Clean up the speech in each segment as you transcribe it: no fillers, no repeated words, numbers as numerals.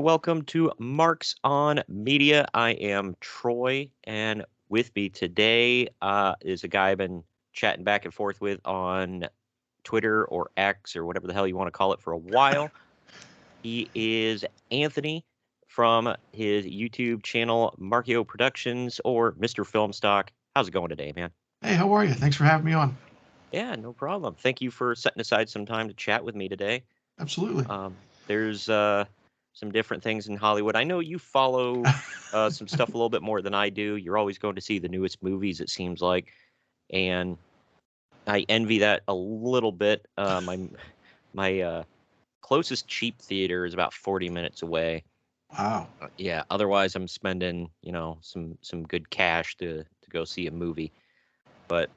welcome to Marks on Media. I am Troy, and with me today is a guy I've been chatting back and forth with on Twitter or X or whatever the hell you want to call it for a while. He is Anthony from his YouTube channel, Markio Productions, or Mr. Filmstock. How's it going today, man? Hey, how are you? Thanks for having me on. Yeah, no problem. Thank you for setting aside some time to chat with me today. Absolutely. There's some different things in Hollywood. I know you follow some stuff a little bit more than I do. You're always going to see the newest movies, it seems like, and I envy that a little bit. My closest cheap theater is about 40 minutes away. Wow. Yeah. Otherwise, I'm spending some good cash to go see a movie, but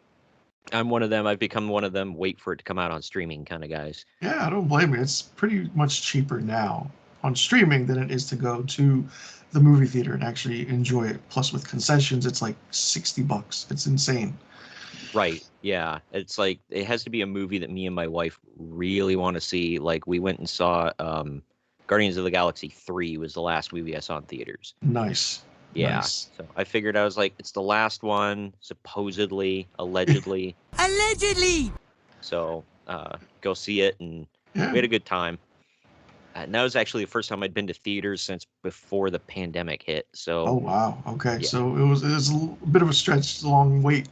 I'm one of them. I've become one of them. Wait for it to come out on streaming kind of guys. Yeah, I don't blame you. It's pretty much cheaper now on streaming than it is to go to the movie theater and actually enjoy it. Plus, with concessions, it's like $60. It's insane. Right. Yeah. It's like it has to be a movie that me and my wife really want to see. Like we went and saw Guardians of the Galaxy 3 was the last movie I saw in theaters. Nice. Yeah. Nice. So I figured I was like, it's the last one, supposedly, allegedly. Allegedly. So go see it, and Yeah. we had a good time. And that was actually the first time I'd been to theaters since before the pandemic hit. So Oh, wow. Okay. Yeah. So it was a bit of a stretch, long wait.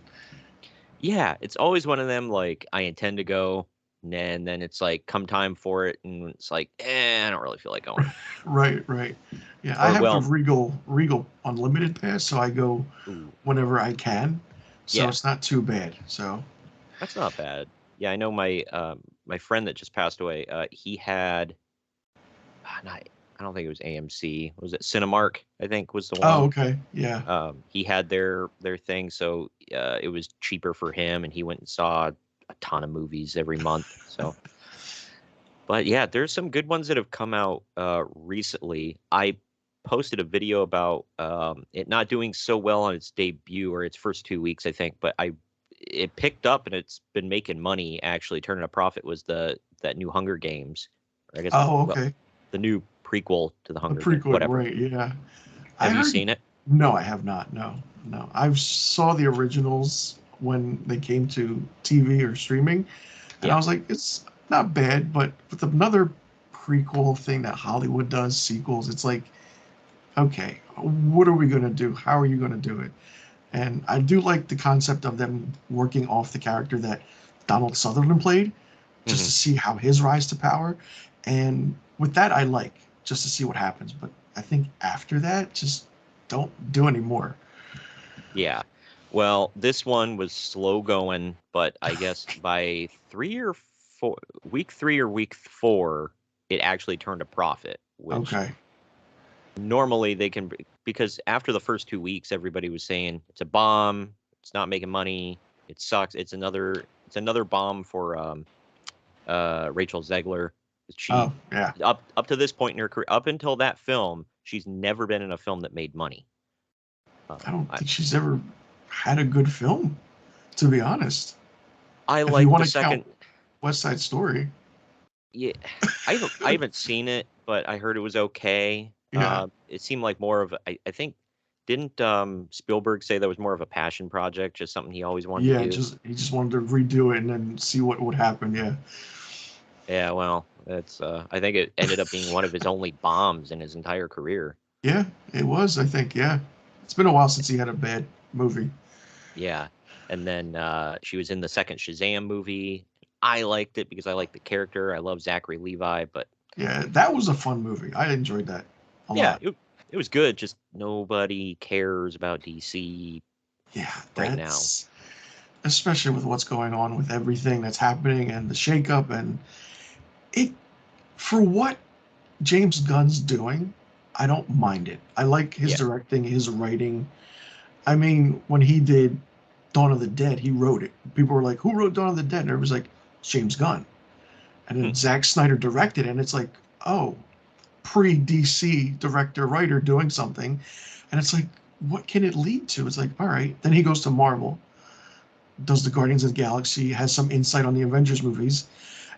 yeah, it's always one of them, like, I intend to go, and then it's like, come time for it, and it's like, I don't really feel like going. Right. Yeah, I Or, have the well, Regal Unlimited pass, so I go ooh, whenever I can. So yeah, it's not too bad. So that's not bad. Yeah, I know my my friend that just passed away, he had, I don't think it was AMC. Was it Cinemark? I think was the oh, one. okay. Yeah. He had their thing, so it was cheaper for him, and he went and saw a ton of movies every month. So, but yeah, there's some good ones that have come out recently. I posted a video about it not doing so well on its debut or its first 2 weeks, I think, but it picked up and it's been making money. Actually, turning a profit was that new Hunger Games. Or I guess Oh, well, okay. the new prequel to the The Hunger Games, prequel, whatever. right? Yeah. I Have you heard. seen it? No, I have not. No. I saw the originals when they came to TV or streaming, and I Yeah. was like, it's not bad. But with another prequel thing that Hollywood does, sequels, it's like, okay, what are we gonna do? How are you gonna do it? And I do like the concept of them working off the character that Donald Sutherland played, just Hmm. to see how his rise to power. And with that, I like just to see what happens. But I think after that, just don't do any more. Yeah. Well, this one was slow going, but I guess by week 3 or week 4, it actually turned a profit, which Okay. normally they can, because after the first 2 weeks, everybody was saying it's a bomb, it's not making money, it sucks. It's another bomb for Rachel Zegler. She Oh, yeah. up to this point in her career, up until that film, she's never been in a film that made money. I don't I, think she's ever had a good film, to be honest. I If you like the want to count second. West Side Story, Yeah, I haven't seen it, but I heard it was okay. yeah, It seemed like more of I think didn't Spielberg say that was more of a passion project, just something he always wanted to yeah, do? just he just wanted to redo it and then see what would happen. Yeah, Yeah, well, that's I think it ended up being one of his only bombs in his entire career. yeah, it was. I think, yeah, it's been a while since he had a bad movie. Yeah, and then she was in the second Shazam movie. I liked it because I like the character. I love Zachary Levi, but Yeah, that was a fun movie. I enjoyed that a yeah, lot. it was good. Just nobody cares about DC Yeah, right now. that's especially with what's going on with everything that's happening and the shakeup and it for what James Gunn's doing, I don't mind it. I like his Yeah. directing, his writing. I mean, when he did Dawn of the Dead, he wrote it. People were like, "Who wrote Dawn of the Dead?" And everybody's like, "James Gunn." And then Zack Snyder directed it, and it's like, oh, pre DC director writer doing something, and it's like, what can it lead to? It's like, all right. Then he goes to Marvel, does the Guardians of the Galaxy, has some insight on the Avengers movies,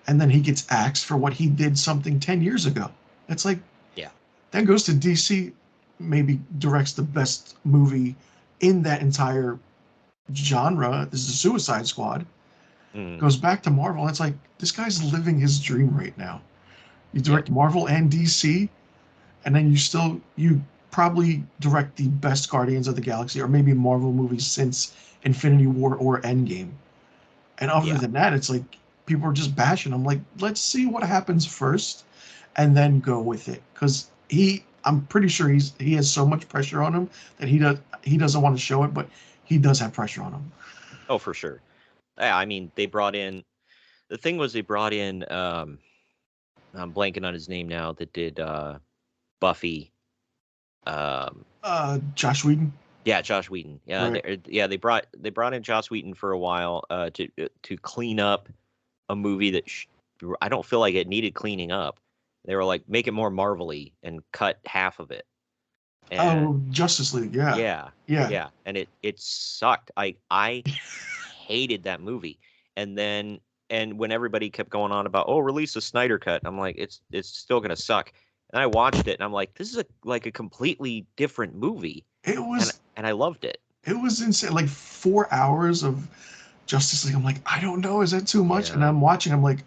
and then he gets axed for what he did something 10 years ago. It's like, Yeah. then goes to DC, maybe directs the best movie in that entire genre. This is the Suicide Squad. Mm, Goes back to Marvel. And it's like this guy's living his dream right now. You yep. direct Marvel and DC, and then you probably direct the best Guardians of the Galaxy or maybe Marvel movies since Infinity War or Endgame. And other Yeah. than that, it's like people are just bashing. I'm like, let's see what happens first, and then go with it. Because I'm pretty sure he has so much pressure on him that he doesn't want to show it, but he does have pressure on him. Oh, for sure. Yeah, I mean, they brought in the thing was they brought in I'm blanking on his name now that did Buffy. Um, Josh Whedon, yeah, Josh Whedon. Yeah, right? they brought in Josh Whedon for a while to clean up a movie that I don't feel like it needed cleaning up. They were like, make it more Marvel-y and cut half of it. And Oh, Justice League, yeah, yeah, yeah, yeah, and it sucked. I hated that movie. And then and when everybody kept going on about, oh, release a Snyder cut, I'm like, it's still gonna suck. And I watched it and I'm like, this is like a completely different movie. it And was I loved it. it was insane. Like 4 hours of Justice League. I'm like, I don't know, is that too much? And Yeah. I'm watching. I'm like,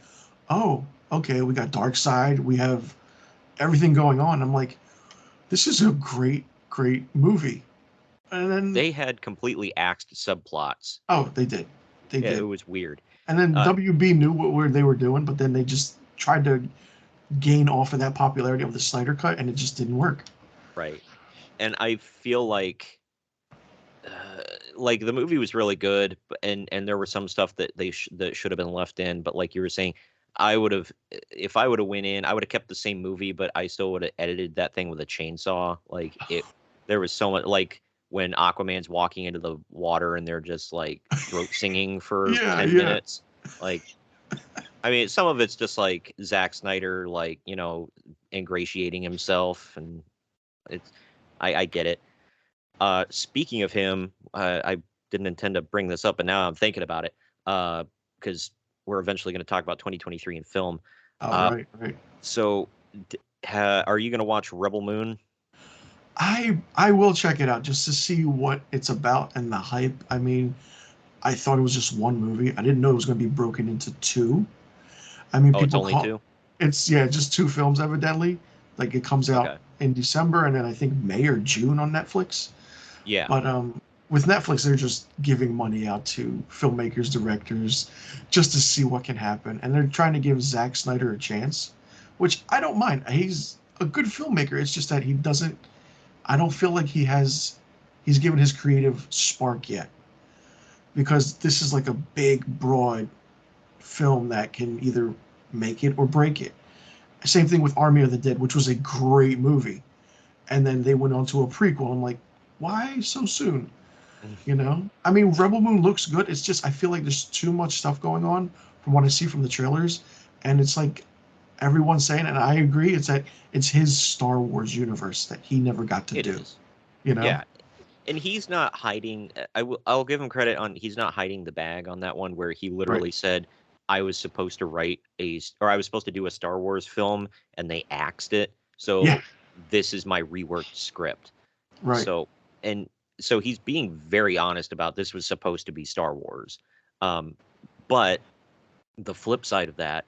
oh, okay, we got Dark Side. We have everything going on. I'm like, this is a great movie. And then, They had completely axed subplots. oh, they Yeah, it did. was weird. And then Uh, WB knew what they were doing, but then they just tried to gain off of that popularity of the Snyder cut, and it just didn't work. right. And I feel uh, like the movie was really good, and there was some stuff that that should have been left in. But like you were saying, I would have if I would have went in, I would have kept the same movie, but I still would have edited that thing with a chainsaw. Like it, there was so much like when Aquaman's walking into the water and they're just like throat singing for Yeah, 10 yeah, minutes. Like, I mean, some of it's just like Zack Snyder, like, ingratiating himself, and it's, I get it. Speaking of him, I didn't intend to bring this up, but now I'm thinking about it because we're eventually going to talk about 2023 in film. oh, Uh, right. so, are you going to watch Rebel Moon? I will check it out just to see what it's about and the hype. I mean, I thought it was just one movie. I didn't know it was going to be broken into two. I mean, Oh, it's people only call two? it's, yeah, just two films evidently. Like it comes out Okay. in December and then I think May or June on Netflix. Yeah. But with Netflix, they're just giving money out to filmmakers, directors, just to see what can happen, and they're trying to give Zack Snyder a chance, which I don't mind. He's a good filmmaker. It's just that he doesn't. I don't feel like he's given his creative spark yet, because this is like a big, broad film that can either make it or break it. Same thing with Army of the Dead, which was a great movie, and then they went on to a prequel. I'm like, why so soon? You know, I mean, Rebel Moon looks good. It's just I feel like there's too much stuff going on from what I see from the trailers, and it's like everyone's saying, and I agree, it's that it's his Star Wars universe that he never got to It do. is. You know? Yeah. And he's not hiding. I'll give him credit on he's not hiding the bag on that one, where he Right. literally said, I was supposed to or I was supposed to do a Star Wars film and they axed it. Yeah. So this is my reworked script. Right. So, and so he's being very honest about this was supposed to be Star Wars. Um, but the flip side of that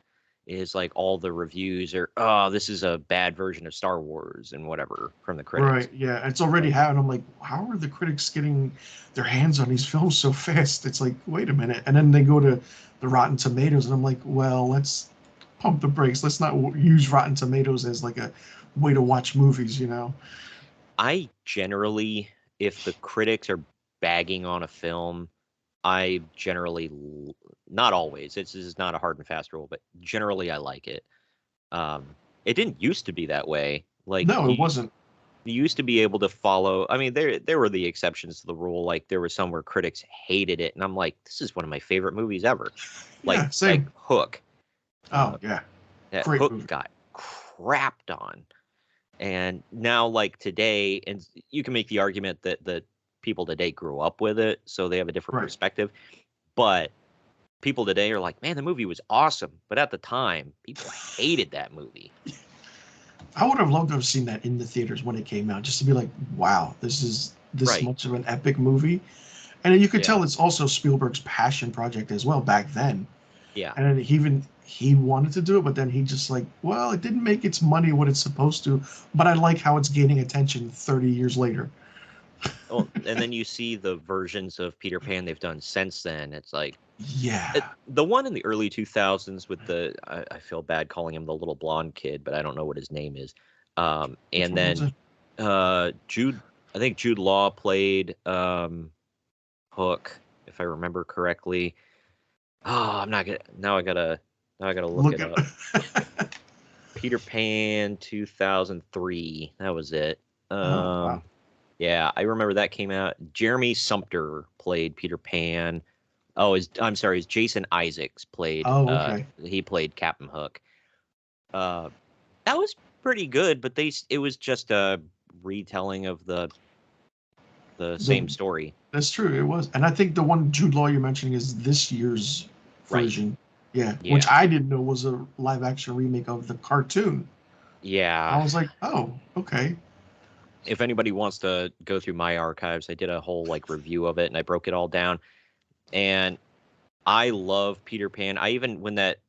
is like all the reviews are, oh, this is a bad version of Star Wars and whatever from the critics. Right. Yeah. It's already Like, happened. I'm like, how are the critics getting their hands on these films so fast? It's like, wait a minute. And then they go to the Rotten Tomatoes, and I'm like, well, let's pump the brakes. Let's not use Rotten Tomatoes as like a way to watch movies. You know? I generally, if the critics are bagging on a film, I generally, not always, this is not a hard and fast rule, but generally I like it. It didn't used to be that way. Like No, it wasn't. you used to be able to follow. I mean, there were the exceptions to the rule. Like there were some where critics hated it, and I'm like, this is one of my favorite movies ever. Yeah. Like Same. Hook. Oh Uh, yeah. that Great Hook movie. got crapped on. And now, like today, and you can make the argument that the people today grew up with it, so they have a different Right. perspective. But people today are like, man, the movie was awesome. But at the time, people hated that movie. I would have loved to have seen that in the theaters when it came out, just to be like, wow, this is this Right. much of an epic movie. And then you could Yeah. tell it's also Spielberg's passion project as well back then. Yeah. And then he wanted to do it, but then he just like, well, it didn't make its money what it's supposed to, but I like how it's gaining attention 30 years later. Well, and then you see the versions of Peter Pan they've done since then. It's like Yeah. the one in the early 2000s with I feel bad calling him the little blonde kid, but I don't know what his name is. Which And one was then it? Jude, I think Jude Law played Hook, if I remember correctly. Oh, I'm not gonna now I gotta look Look it at up. Peter Pan 2003. That was it. Oh, wow. Yeah, I remember that came out. Jeremy Sumpter played Peter Pan. Oh, I'm sorry, it's Jason Isaacs played. Oh, okay. He played Captain Hook. Uh, that was pretty good, but it was just a retelling of the The same story. That's true. It was, and I think the one Jude Law you're mentioning is this year's Right. version. Yeah, which Yeah. I didn't know was a live action remake of the cartoon. I Yeah. was like, oh, okay. If anybody wants to go through my archives, I did a whole like review of it and I broke it all down. And I love Peter Pan. I even when that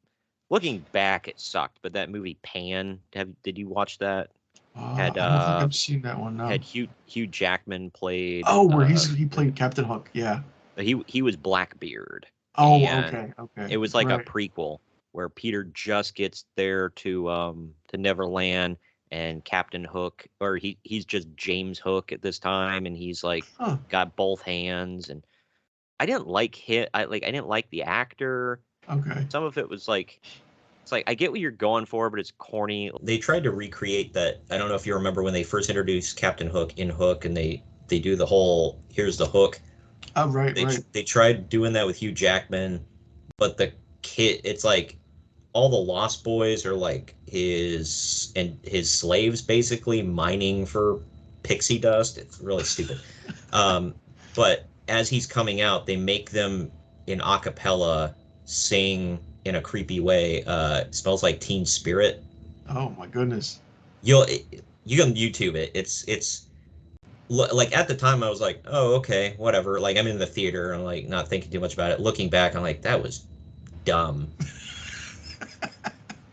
looking back it sucked, but that movie Pan, did you watch that? Had I don't think I've seen that one. No. had Hugh Jackman played Oh, where he played Captain Hook. Yeah. he was Blackbeard, Oh, and okay, okay, it was like a right. prequel where Peter just gets there to Neverland, and Captain Hook, or he's just James Hook at this time, and he's like Huh. got both hands. And I didn't like I didn't like the actor. Okay. Some of it was like, it's like I get what you're going for, but it's corny. They tried to recreate that. I don't know if you remember when they first introduced Captain Hook in Hook, and they do the whole here's the hook. Oh, right, right. They tried doing that with Hugh Jackman, but the kid, it's like all the Lost Boys are like his slaves basically mining for pixie dust. It's really stupid. But as he's coming out, they make them in a cappella sing in a creepy way. Smells like Teen Spirit. Oh my goodness. You can YouTube it. It's like at the time I was like, oh, okay, whatever. Like I'm in the theater and like not thinking too much about it. Looking back, I'm like, that was dumb.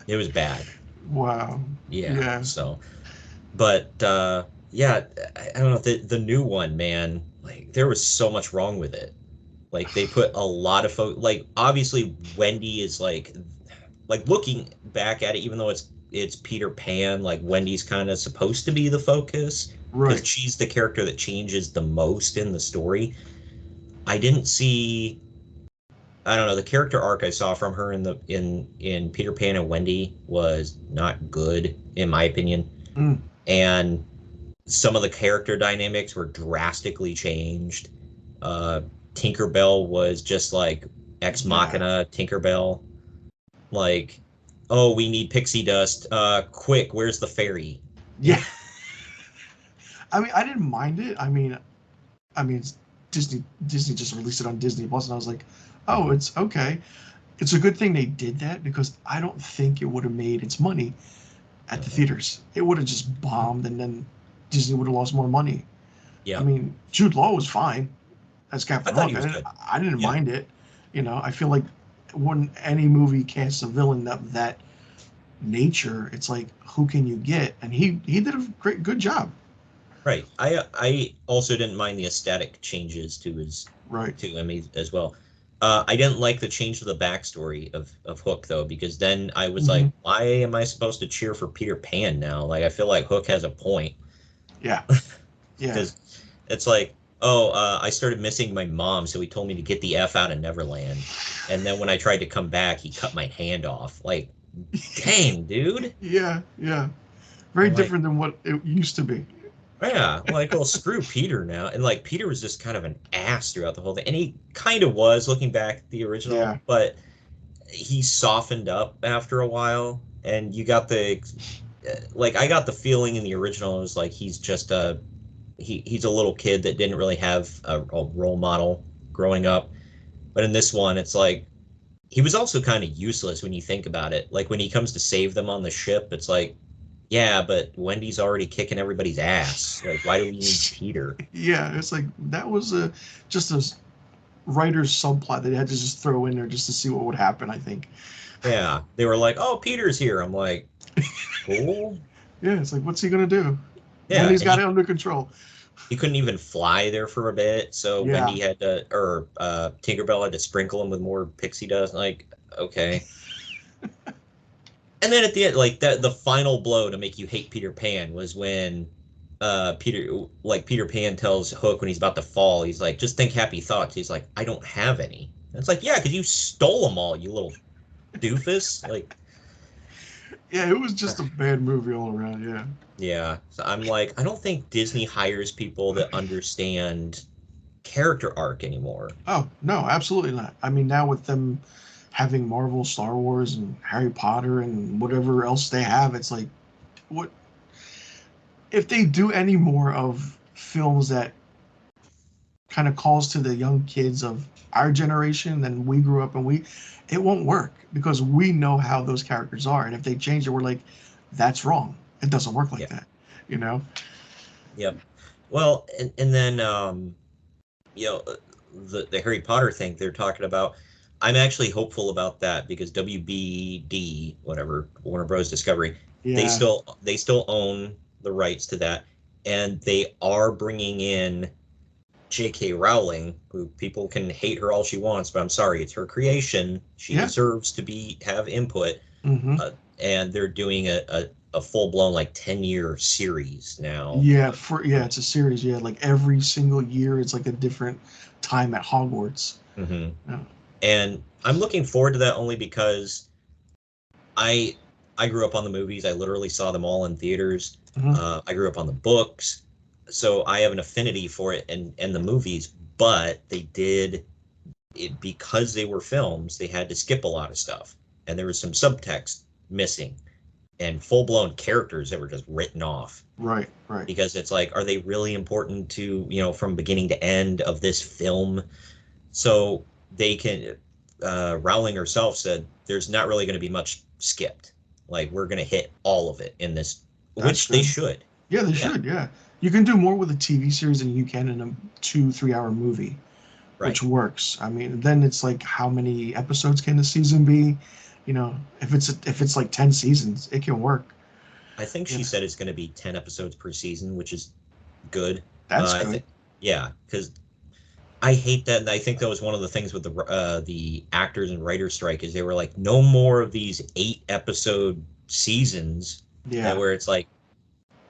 It was bad. Wow. Yeah. So, but yeah, I don't know, the new one, man. Like there was so much wrong with it. Like they put a lot of like obviously Wendy is like looking back at it, even though it's Peter Pan, like Wendy's kind of supposed to be the focus because Right. she's the character that changes the most in the story. I didn't see, I don't know, the character arc I saw from her in Peter Pan and Wendy was not good in my opinion. Mm. And some of the character dynamics were drastically changed. Tinkerbell was just like ex machina Tinkerbell. Like, oh, we need pixie dust. Quick, where's the fairy? Yeah. I mean, I didn't mind it. I mean, it's Disney just released it on Disney Plus, and I was like, oh, it's okay. It's a good thing they did that because I don't think it would have made its money at the theaters. It would have just bombed, and then Disney would have lost more money. Yeah. I mean, Jude Law was fine as Captain Hook. I didn't mind it. You know, I feel like when any movie casts a villain of that nature, it's like, who can you get? And he did a good job. Right. I also didn't mind the aesthetic changes to his to him as well. I didn't like the change to the backstory of Hook though, because then I was like, why am I supposed to cheer for Peter Pan now? Like I feel like Hook has a point. Yeah. Yeah. Because it's like, oh, I started missing my mom, so he told me to get the F out of Neverland. And then when I tried to come back, he cut my hand off. Like, dang, dude. Yeah, yeah. Very different than what it used to be. Yeah, like, well, screw Peter now. And, like, Peter was just kind of an ass throughout the whole thing. And he kind of was, looking back at the original, but he softened up after a while. And you got the, like, I got the feeling in the original, it was like he's just he's a little kid that didn't really have a role model growing up. But in this one, it's like, he was also kind of useless when you think about it. Like, when he comes to save them on the ship, it's like, Yeah, but Wendy's already kicking everybody's ass. Like, why do we need Peter? Yeah, it's like that was just a writer's subplot that they had to just throw in there just to see what would happen, I think. Yeah, they were like, "Oh, Peter's here." I'm like, "Cool." Yeah, it's like, what's he gonna do? Yeah, Wendy's and got it under control. he couldn't even fly there for a bit, so Yeah. Wendy had to, or Tinkerbell had to sprinkle him with more pixie dust. Like, okay. And then at the end, like the final blow to make you hate Peter Pan was when Peter Pan tells Hook when he's about to fall, he's like, "Just think happy thoughts." He's like, "I don't have any." And it's like, yeah, because you stole them all, you little doofus. Like, Yeah, it was just a bad movie all around. Yeah. yeah. So I'm like, I don't think Disney hires people that understand character arc anymore. Oh no, absolutely not. I mean, now with them having Marvel, Star Wars, and Harry Potter, and whatever else they have, it's like, what if they do any more of films that kind of calls to the young kids of our generation and we grew up and it won't work because we know how those characters are, and if they change it, we're like, that's wrong. It doesn't work like Yeah. that, you know. Yep. Well, and then you know, the Harry Potter thing they're talking about. I'm actually hopeful about that because WBD, whatever, Warner Bros. Discovery, Yeah. they still own the rights to that, and they are bringing in J.K. Rowling, who people can hate her all she wants, but I'm sorry, it's her creation. She Yeah. deserves to have input, Mm-hmm. and they're doing a full blown like 10-year series now. Yeah, it's a series. Yeah, like every single year, it's like a different time at Hogwarts. Mm-hmm. Yeah. And I'm looking forward to that only because I I grew up on the movies. I literally saw them all in theaters. Mm-hmm. I grew up on the books, so I have an affinity for it and the movies. But they did it because they were films. They had to skip a lot of stuff, and there was some subtext missing, and full blown characters that were just written off. Right, right. Because it's like, are they really important to from beginning to end of this film? So they can. Rowling herself said there's not really going to be much skipped. Like we're going to hit all of it in this, That's which they good. should. Yeah, they Yeah, should. Yeah, you can do more with a TV series than you can in a 2-3 hour movie, right. which works. I mean, then it's like, how many episodes can the season be? You know, if it's like 10 seasons, it can work. I think You she know, said it's going to be 10 episodes per season, which is good. that's I good. think, yeah, because I hate that. And I think that was one of the things with the actors and writers strike is they were like, no more of these 8 episode seasons, Yeah. where it's like,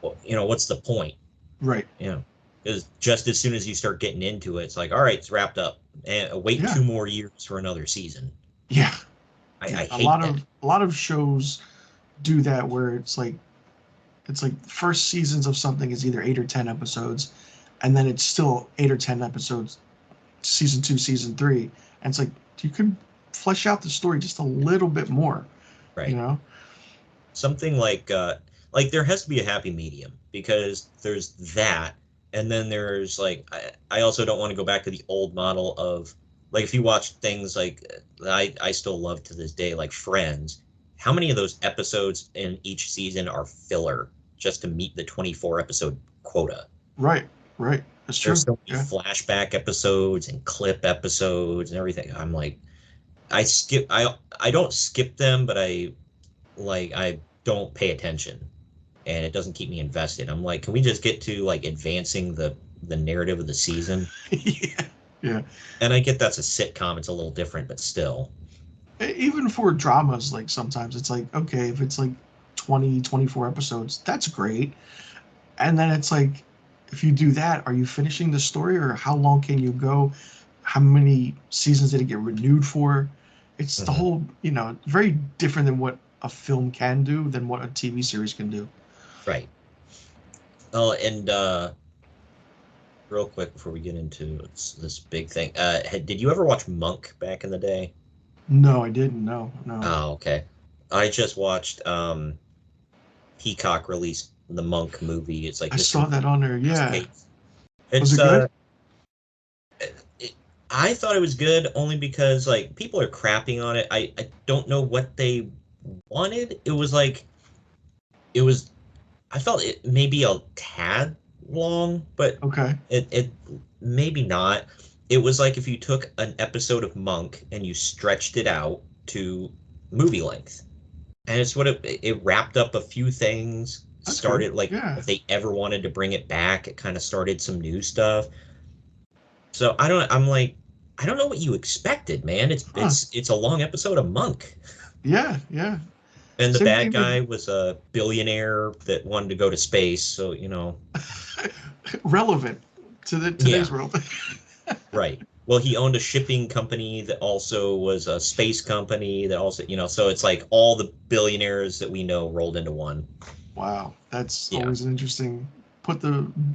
well, what's the point? Right. Because just as soon as you start getting into it, it's like, all right, it's wrapped up, and wait Yeah. 2 more years for another season. Yeah. I, Yeah. I A hate lot that. of a lot of shows do that where it's like first seasons of something is either 8 or 10 episodes, and then it's still 8 or 10 episodes, season two, season three, and it's like you can flesh out the story just a little bit more, you Right. know? Something like there has to be a happy medium because there's that, and then there's like I also don't want to go back to the old model of like if you watch things like I still love to this day like Friends. How many of those episodes in each season are filler just to meet the 24 episode quota? Right, right. That's There's true. so many Yeah. flashback episodes and clip episodes and everything. I'm like, I don't skip them, but I don't pay attention, and it doesn't keep me invested. I'm like, can we just get to like advancing the narrative of the season? Yeah. Yeah. And I get that's a sitcom, it's a little different, but still. Even for dramas, like sometimes it's like, okay, if it's like 20, 24 episodes, that's great. And then it's like, if you do that, are you finishing the story, or how long can you go? How many seasons did it get renewed for? It's the Mhm. whole, very different than what a film can do than what a TV series can do. Right. Oh, and real quick before we get into this big thing, did you ever watch Monk back in the day? No, I didn't. No, no. Oh, okay. I just watched Peacock released the Monk movie. It's like I saw Mr. that on there. Yeah. Cascades. Was It's it good? it, I thought it was good only because like people are crapping on it. I don't know what they wanted. It was I felt it maybe a tad long, but Okay. it maybe not. It was like if you took an episode of Monk and you stretched it out to movie length. And it's what it wrapped up a few things, That's good. started like Yeah. if they ever wanted to bring it back, it kind of started some new stuff. So I'm like, I don't know what you expected, man. Huh. It's a long episode of Monk. Yeah. Yeah. And the Same bad thing with guy was a billionaire that wanted to go to space, so relevant to today's yeah, world. right. Well, he owned a shipping company that also was a space company that also, so it's like all the billionaires that we know rolled into one. Wow, that's Yeah. always an interesting.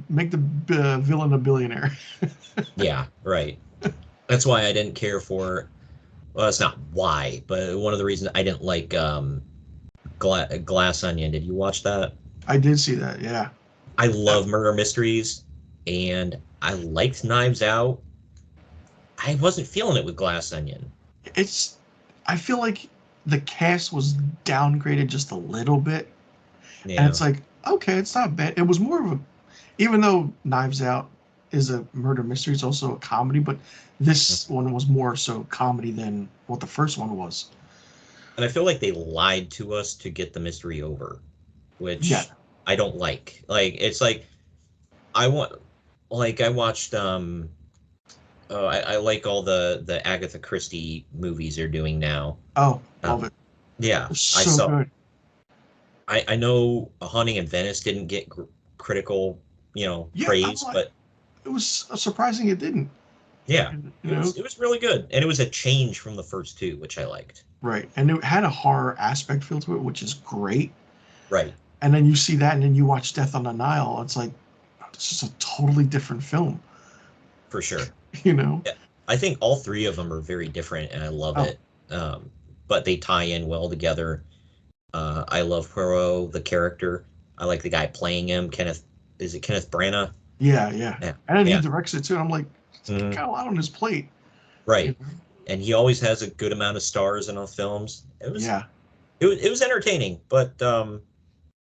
Make the villain a billionaire. Yeah, right. That's why I didn't care for. Well, that's not why, but one of the reasons I didn't like Glass Onion. Did you watch that? I did see that. Yeah. I love murder mysteries, and I liked Knives Out. I wasn't feeling it with Glass Onion. It's. I feel like the cast was downgraded just a little bit, and Yeah. it's like, okay, it's not bad. It was more of a, even though Knives Out is a murder mystery, it's also a comedy, but this one was more so comedy than what the first one was. And I feel like they lied to us to get the mystery over, Yeah. which I don't like. Like it's like I want like I watched I like all the Agatha Christie movies they're doing now. Oh, love it. Yeah, It's I so saw. good. I know A Haunting in Venice didn't get critical, Yeah, praise, but it was surprising it didn't. yeah, You know, it was really good, and it was a change from the first two, which I liked. right. And it had a horror aspect feel to it, which is great. Right. And then you see that, and then you watch Death on the Nile. It's like, this is a totally different film. For sure. Yeah, I think all three of them are very different, and I love it. But they tie in well together. I love Poirot, the character. I like the guy playing him. Is it Kenneth Branagh? Yeah. And then Yeah. he directs it too. I'm like, it's got a lot on his plate. Right. And he always has a good amount of stars in all films. It was entertaining, but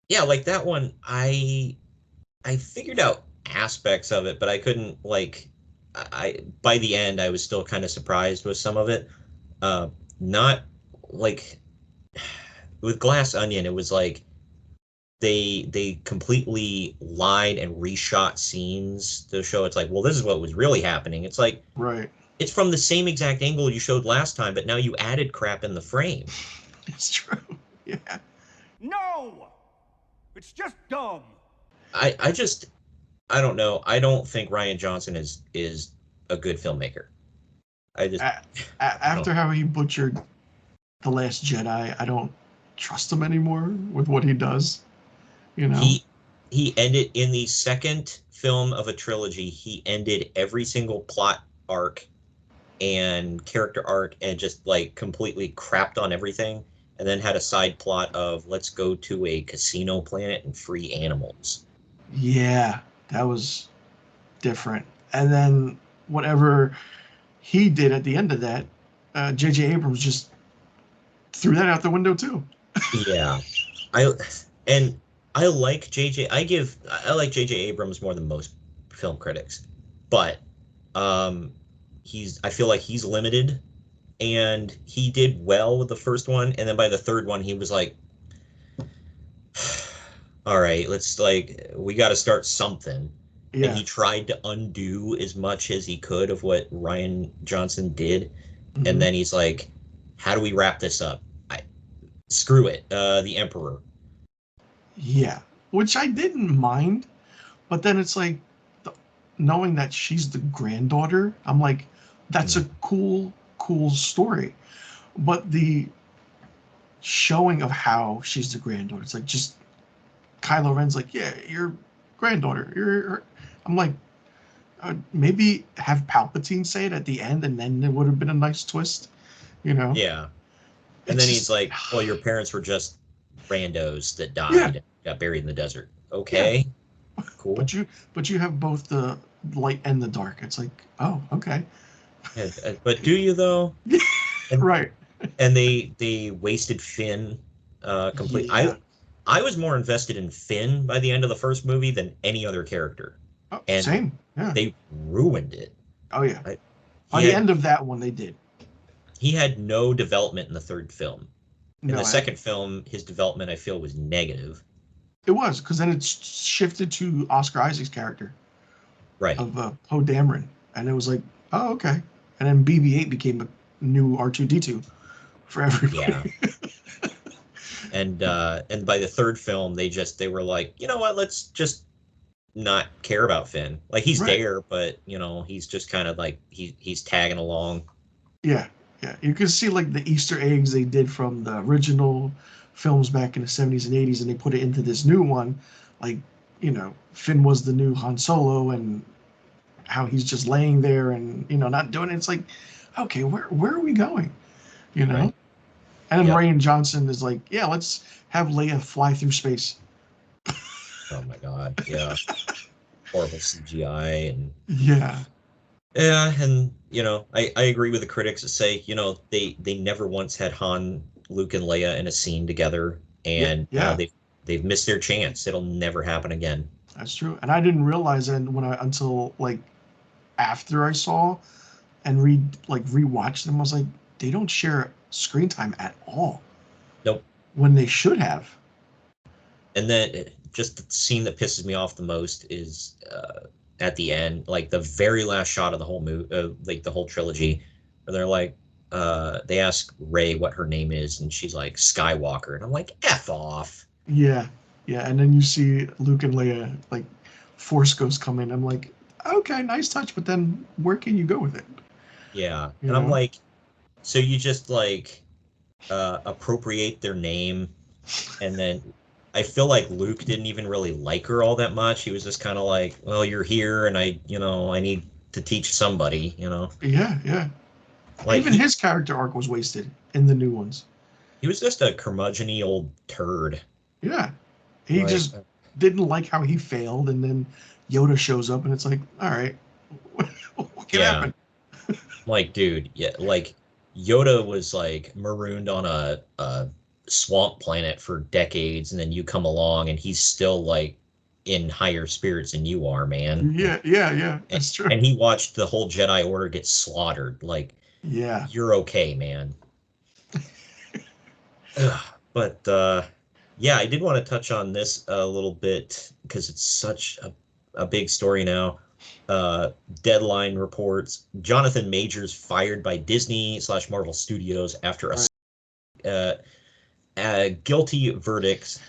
yeah, like that one, I figured out aspects of it, but I couldn't by the end I was still kind of surprised with some of it. Not like with Glass Onion, it was like they completely lied and reshot scenes to show it's like, well, this is what was really happening. It's like, right. It's from the same exact angle you showed last time, but now you added crap in the frame. It's true. Yeah. No! It's just dumb. I don't know. I don't think Rian Johnson is a good filmmaker. I just after how he butchered The Last Jedi, I don't trust him anymore with what he does. He ended in the second film of a trilogy. He ended every single plot arc and character arc and just like completely crapped on everything, and then had a side plot of let's go to a casino planet and free animals. Yeah, that was different. And then whatever he did at the end of that, J.J. Abrams just threw that out the window too. Yeah, I like J.J. I like J.J. Abrams more than most film critics, but I feel like he's limited, and he did well with the first one, and then by the third one he was like, all right, we got to start something. Yeah. And he tried to undo as much as he could of what Rian Johnson did, and then he's like, how do we wrap this up? Screw it, the Emperor. Yeah, which I didn't mind, but then it's like, knowing that she's the granddaughter, I'm like, that's a cool story. But the showing of how she's the granddaughter, it's like, just Kylo Ren's like, yeah, your granddaughter. I'm like, maybe have Palpatine say it at the end, and then it would have been a nice twist, Yeah. And then he's like, well, your parents were just randos that died and got buried in the desert. Okay. Yeah. Cool. But you have both the light and the dark. It's like, oh, okay. But do you though? Right. And they wasted Finn completely. Yeah. I was more invested in Finn by the end of the first movie than any other character. Oh, And same. Yeah. they ruined it. Oh yeah. By He the had, end of that one, they did. he had no development in the third film. In No, the second film, his development, I feel, was negative. it was, because then it shifted to Oscar Isaac's character Right. of Poe Dameron, and it was like, oh, okay. And then BB-8 became a new R2-D2 for everybody. Yeah. And by the third film, they were like, you know what? Let's just not care about Finn. Like, he's Right. there, but you know, he's just kind of like he's tagging along. Yeah, yeah. You can see like the Easter eggs they did from the original films back in the 70s and 80s, and they put it into this new one. Like, you know, Finn was the new Han Solo, and how he's just laying there and, you know, not doing it. It's like, okay, where are we going? You know? Right. And then Yep. Rian Johnson is like, yeah, let's have Leia fly through space. Oh my God, yeah. Horrible CGI and Yeah. yeah, and you know, I agree with the critics that say, you know, they never once had Han, Luke, and Leia in a scene together, and Yeah. they've missed their chance. It'll never happen again. That's true. And I didn't realize that until like after I saw and rewatched them. I was like, they don't share screen time at all. Nope. When they should have. And then just the scene that pisses me off the most is at the end, like the very last shot of the whole movie, like the whole trilogy, where they're like, they ask Rey what her name is, and she's like Skywalker, and I'm like, F off. Yeah, yeah. And then you see Luke and Leia, like, Force Ghosts come in. I'm like, okay, nice touch, but then where can you go with it? Yeah, You and I'm know? like, so you just like appropriate their name, and then I feel like Luke didn't even really like her all that much. He was just kind of like, well, you're here, and I need to teach somebody, you know. Yeah, yeah. Like Even his character arc was wasted in the new ones. he was just a curmudgeon-y old turd. Yeah. He Like, just didn't like how he failed, and then Yoda shows up, and it's like, all right, what can happen? Like, dude, yeah, like Yoda was like marooned on a swamp planet for decades, and then you come along and he's still like in higher spirits than you are, man. Yeah. That's true. And he watched the whole Jedi Order get slaughtered. Like, Yeah. you're okay, man. But yeah, I did want to touch on this a little bit because it's such a big story now. Deadline reports Jonathan Majors fired by Disney/Marvel Studios after a guilty verdict.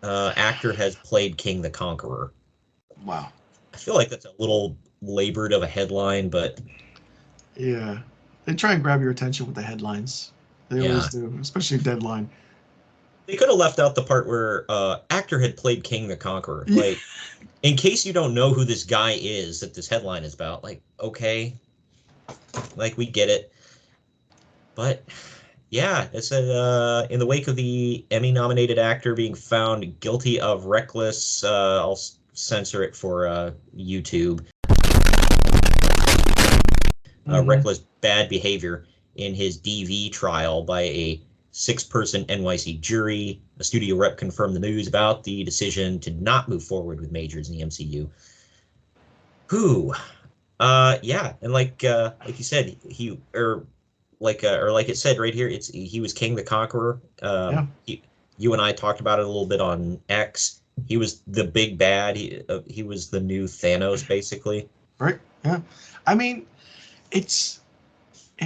Actor has played King the Conqueror. Wow. I feel like that's a little labored of a headline, but Yeah. They try and grab your attention with the headlines. They always do, especially Deadline. they could have left out the part where actor had played King the Conqueror. Like, in case you don't know who this guy is that this headline is about, like, okay, like, we get it. But yeah, it said in the wake of the Emmy-nominated actor being found guilty of reckless, I'll censor it for YouTube, reckless bad behavior in his DV trial by a 6-person NYC jury. A studio rep confirmed the news about the decision to not move forward with Majors in the MCU. Yeah, and like you said, like it said right here, he was King the Conqueror. You and I talked about it a little bit on X. He was the big bad. He was the new Thanos, basically. Right. Yeah. I mean, it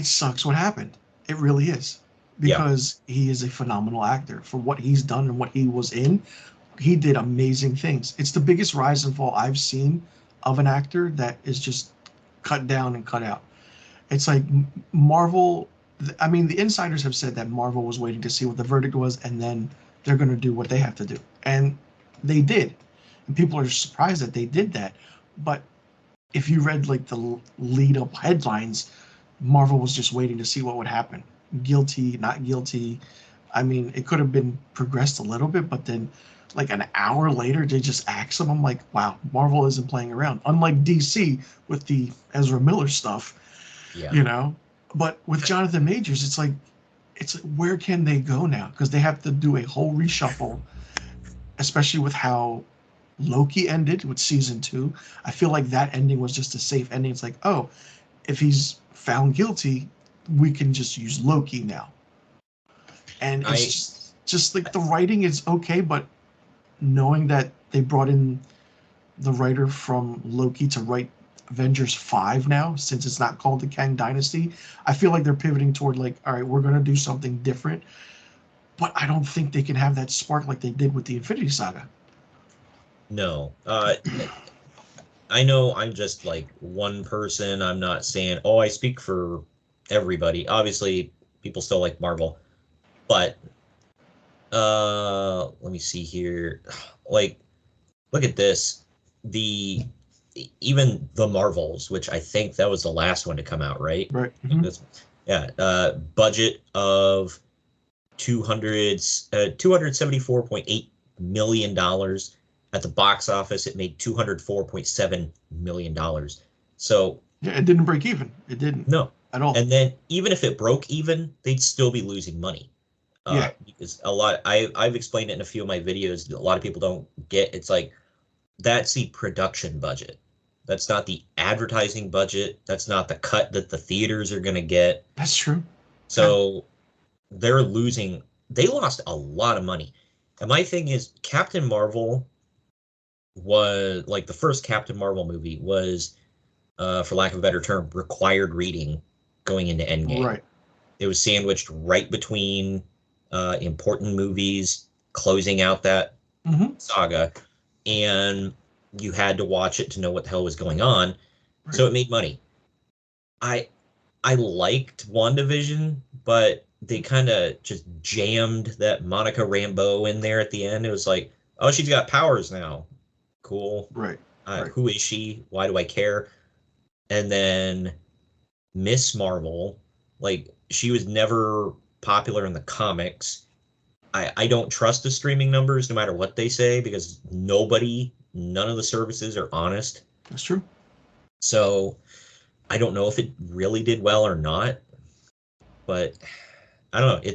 sucks what happened. It really is, because he is a phenomenal actor for what he's done and what he was in. He did amazing things. It's the biggest rise and fall I've seen of an actor that is just cut down and cut out. It's like Marvel. I mean, the insiders have said that Marvel was waiting to see what the verdict was, and then they're going to do what they have to do. And they did. And people are surprised that they did that. But if you read like the lead up headlines, Marvel was just waiting to see what would happen. Guilty, not guilty. I mean, it could have been progressed a little bit, but then like an hour later, they just axe him. I'm like, wow, Marvel isn't playing around. Unlike DC with the Ezra Miller stuff, you know. But with Jonathan Majors, it's like where can they go now? Because they have to do a whole reshuffle especially with how Loki ended with season 2. I feel like that ending was just a safe ending. It's like, oh, if he's found guilty, we can just use Loki now. And it's just like the writing is okay, but knowing that they brought in the writer from Loki to write Avengers 5 now, since it's not called the Kang Dynasty, I feel like they're pivoting toward like, all right, we're going to do something different. But I don't think they can have that spark like they did with the Infinity Saga. No. I know I'm just like one person. I'm not saying, oh, I speak for everybody. Obviously, people still like Marvel. But let me see here. Like, look at this. Even the Marvels, which I think that was the last one to come out, right? Right. Mm-hmm. Budget of $274.8 million. At the box office, it made $204.7 million. So yeah, it didn't break even. It didn't. No. At all. And then even if it broke even, they'd still be losing money. Because I've explained it in a few of my videos. A lot of people don't get. It's like, that's the production budget. That's not the advertising budget. That's not the cut that the theaters are going to get. That's true. So they're losing. They lost a lot of money. And my thing is, Captain Marvel was like the first Captain Marvel movie was, for lack of a better term, required reading going into Endgame. Right. It was sandwiched right between important movies, closing out that saga, and you had to watch it to know what the hell was going on. Right. So it made money. I liked WandaVision, but they kind of just jammed that Monica Rambeau in there at the end. It was like, oh, she's got powers now. Cool. Right. Who is she? Why do I care? And then Miss Marvel, like, she was never popular in the comics. I don't trust the streaming numbers no matter what they say, because none of the services are honest. That's true. So I don't know if it really did well or not, but I don't know.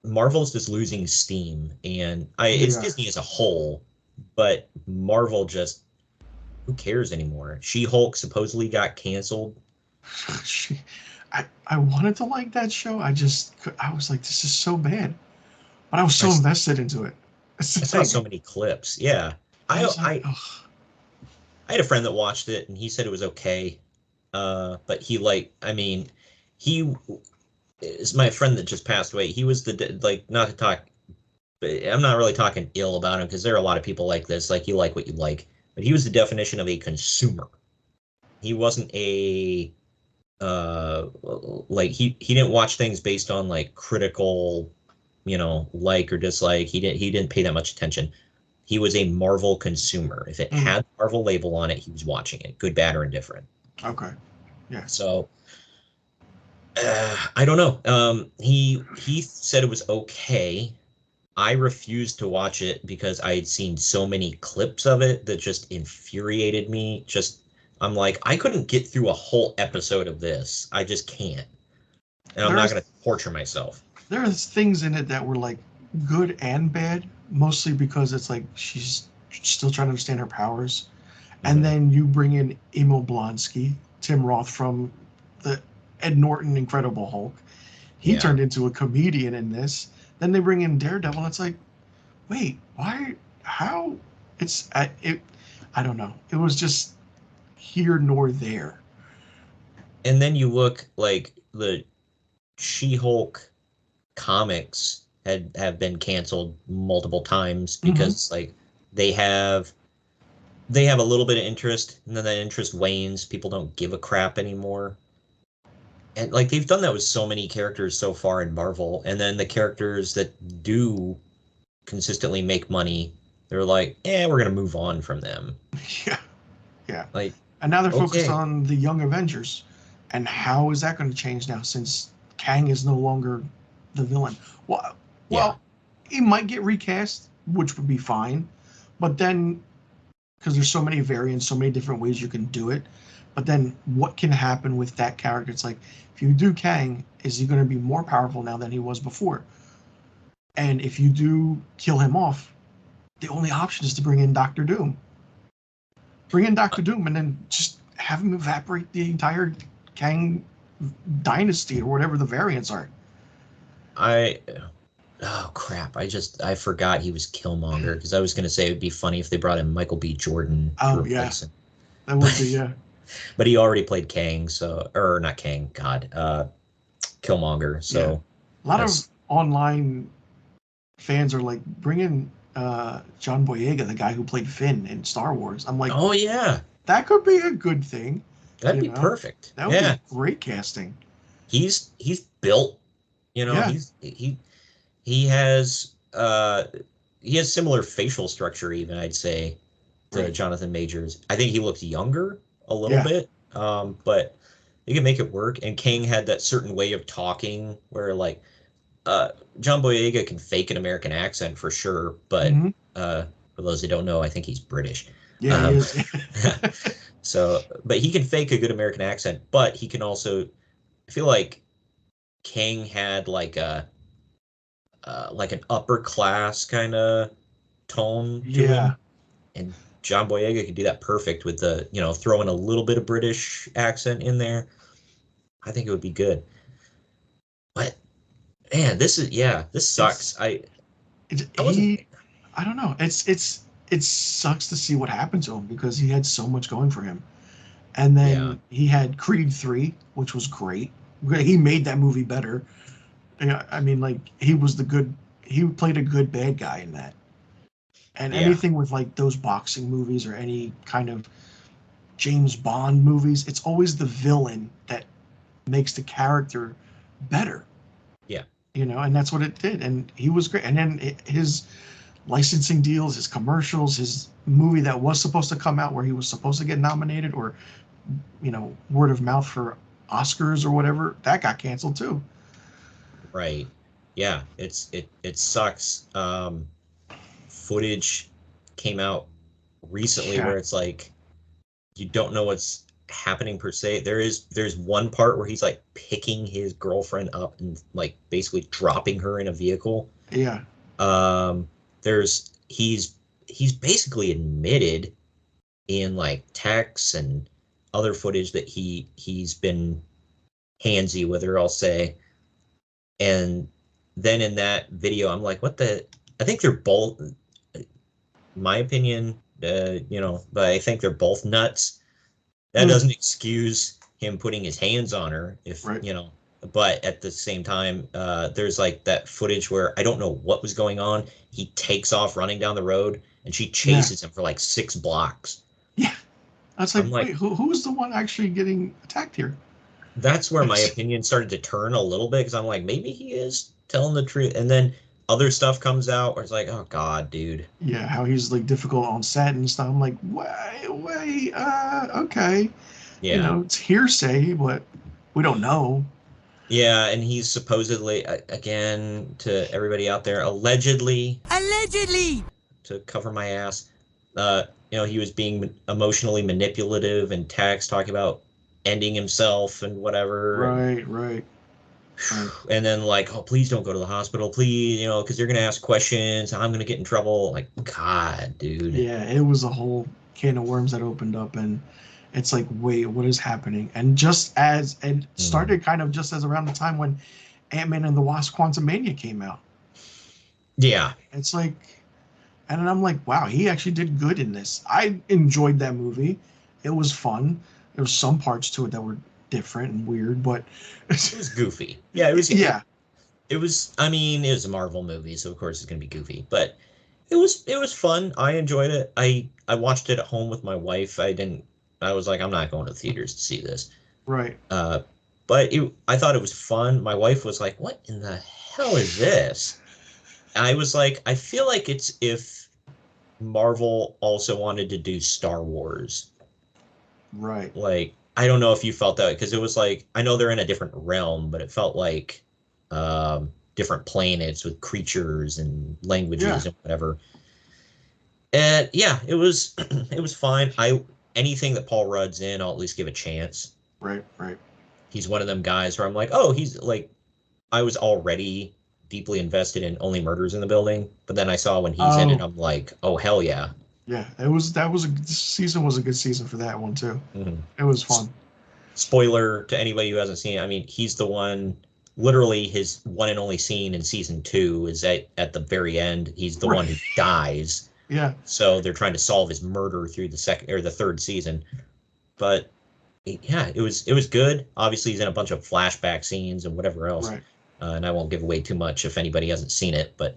Marvel's just losing steam, and it's Disney as a whole, but Marvel just, who cares anymore? She-Hulk supposedly got canceled. I wanted to like that show. I was like, this is so bad, but I was so invested into it. I saw so many clips. Yeah, I had a friend that watched it, and he said it was okay, but he is my friend that just passed away. He was not to talk, but I'm not really talking ill about him, because there are a lot of people like this. Like, you like what you like, but he was the definition of a consumer. He wasn't a he didn't watch things based on like critical, like or dislike. He didn't pay that much attention. He was a Marvel consumer. If it had Marvel label on it, he was watching it, good, bad, or indifferent. Okay. Yeah. So I don't know. He said it was okay. I refused to watch it because I had seen so many clips of it that just infuriated me. I'm like, I couldn't get through a whole episode of this. I just can't. And I'm not going to torture myself. There are things in it that were like good and bad, mostly because it's like she's still trying to understand her powers. And then you bring in Emil Blonsky, Tim Roth from the Ed Norton Incredible Hulk. He turned into a comedian in this. Then they bring in Daredevil, and it's like, wait, why? How? I don't know. It was just here nor there. And then you look, like, the She-Hulk comics have been canceled multiple times because like they have a little bit of interest, and then that interest wanes. People don't give a crap anymore. And like, they've done that with so many characters so far in Marvel, and then the characters that do consistently make money, they're like, we're gonna move on from them. Yeah. Like, and now they're focused on the Young Avengers, and how is that going to change now since Kang is no longer the villain? Well, he might get recast, which would be fine, but then, because there's so many variants, so many different ways you can do it, but then what can happen with that character? It's like, if you do Kang, is he going to be more powerful now than he was before? And if you do kill him off, the only option is to bring in Doctor Doom. Bring in Doctor Doom and then just have him evaporate the entire Kang dynasty or whatever the variants are. Oh crap! I forgot he was Killmonger, because I was gonna say it'd be funny if they brought in Michael B. Jordan to replace him. That would be, yeah. But he already played Kang, or not Kang, Killmonger. So a lot of online fans are like, bring in John Boyega, the guy who played Finn in Star Wars. I'm like, oh yeah, that could be a good thing. That'd be perfect. That would be great casting. He's built, he has similar facial structure, even, I'd say, to Jonathan Majors. I think he looks younger a little bit, but you can make it work. And Kang had that certain way of talking where, like, John Boyega can fake an American accent for sure, but for those who don't know, I think he's British. Yeah, he is. So, but he can fake a good American accent, but he can also, I feel like Kang had like an upper class kind of tone to him, and John Boyega could do that perfect with the, throwing a little bit of British accent in there. I think it would be good. But man, this sucks. I don't know. It sucks to see what happened to him, because he had so much going for him. And then he had Creed 3, which was great. He made that movie better. I mean, like, he played a good bad guy in that. And anything with, like, those boxing movies or any kind of James Bond movies, it's always the villain that makes the character better. Yeah. And that's what it did. And he was great. And then his licensing deals, his commercials, his movie that was supposed to come out where he was supposed to get nominated, or, word of mouth for Oscars or whatever, that got canceled too. Right. Yeah. It sucks. Footage came out recently where it's like, you don't know what's happening per se. There's one part where he's like picking his girlfriend up and like basically dropping her in a vehicle. Yeah. He's basically admitted in like texts and other footage that he's been handsy with her, I'll say. And then in that video, I'm like, I think they're both, my opinion, but I think they're both nuts. That doesn't excuse him putting his hands on her, but at the same time, there's like that footage where I don't know what was going on. He takes off running down the road and she chases him for like 6 blocks. Yeah. I was like, wait, who's the one actually getting attacked here? That's where my opinion started to turn a little bit, because I'm like, maybe he is telling the truth. And then other stuff comes out where it's like, oh God, dude. Yeah, how he's like difficult on set and stuff. I'm like, wait, okay. Yeah. It's hearsay, but we don't know. Yeah, and he's supposedly, again, to everybody out there, allegedly, to cover my ass, he was being emotionally manipulative in text, talking about ending himself and whatever. Right. And then like, oh, please don't go to the hospital, please, because you're going to ask questions. I'm going to get in trouble. Like, God, dude. Yeah, it was a whole can of worms that opened up, and it's like, wait, what is happening? And it started kind of just as around the time when Ant-Man and the Wasp: Quantumania came out. Yeah. It's like, and then I'm like, wow, he actually did good in this. I enjoyed that movie. It was fun. There were some parts to it that were different and weird, but it was goofy. Yeah, it was. Yeah. It was. I mean, it was a Marvel movie, so of course it's gonna be goofy. But it was fun. I enjoyed it. I watched it at home with my wife. I was like, I'm not going to the theaters to see this. Right. But I thought it was fun. My wife was like, "What in the hell is this?" I was like, I feel like it's if Marvel also wanted to do Star Wars. Right. Like, I don't know if you felt that, because it was like, I know they're in a different realm, but it felt like different planets with creatures and languages and whatever. And yeah, it was fine. Anything that Paul Rudd's in, I'll at least give a chance. Right. He's one of them guys where I'm like, oh, he's like, I was already deeply invested in Only Murders in the Building, but then I saw when he's in it, I'm like, oh hell yeah. Yeah, this season was a good season for that one too. Mm-hmm. It was fun. Spoiler to anybody who hasn't seen it, I mean, he's the one, literally his one and only scene in season 2 is at the very end. He's the one who dies. Yeah. So they're trying to solve his murder through the second or the third season. But yeah, it was good. Obviously, he's in a bunch of flashback scenes and whatever else. Right. And I won't give away too much if anybody hasn't seen it, but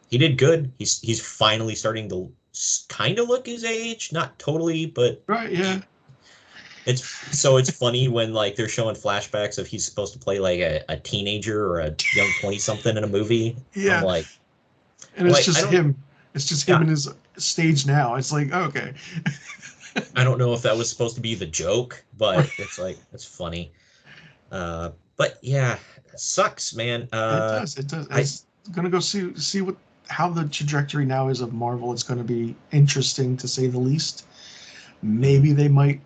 he did good. He's finally starting to kind of look his age, not totally, but right, yeah. It's funny when like they're showing flashbacks of he's supposed to play like a teenager or a young 20-something in a movie. Yeah. I'm like, and it's just him. It's just him in his stage now. It's like, okay. I don't know if that was supposed to be the joke, but it's like, it's funny. But yeah, it sucks, man. It does. It's gonna go see how the trajectory now is of Marvel. It's gonna be interesting to say the least. Maybe they might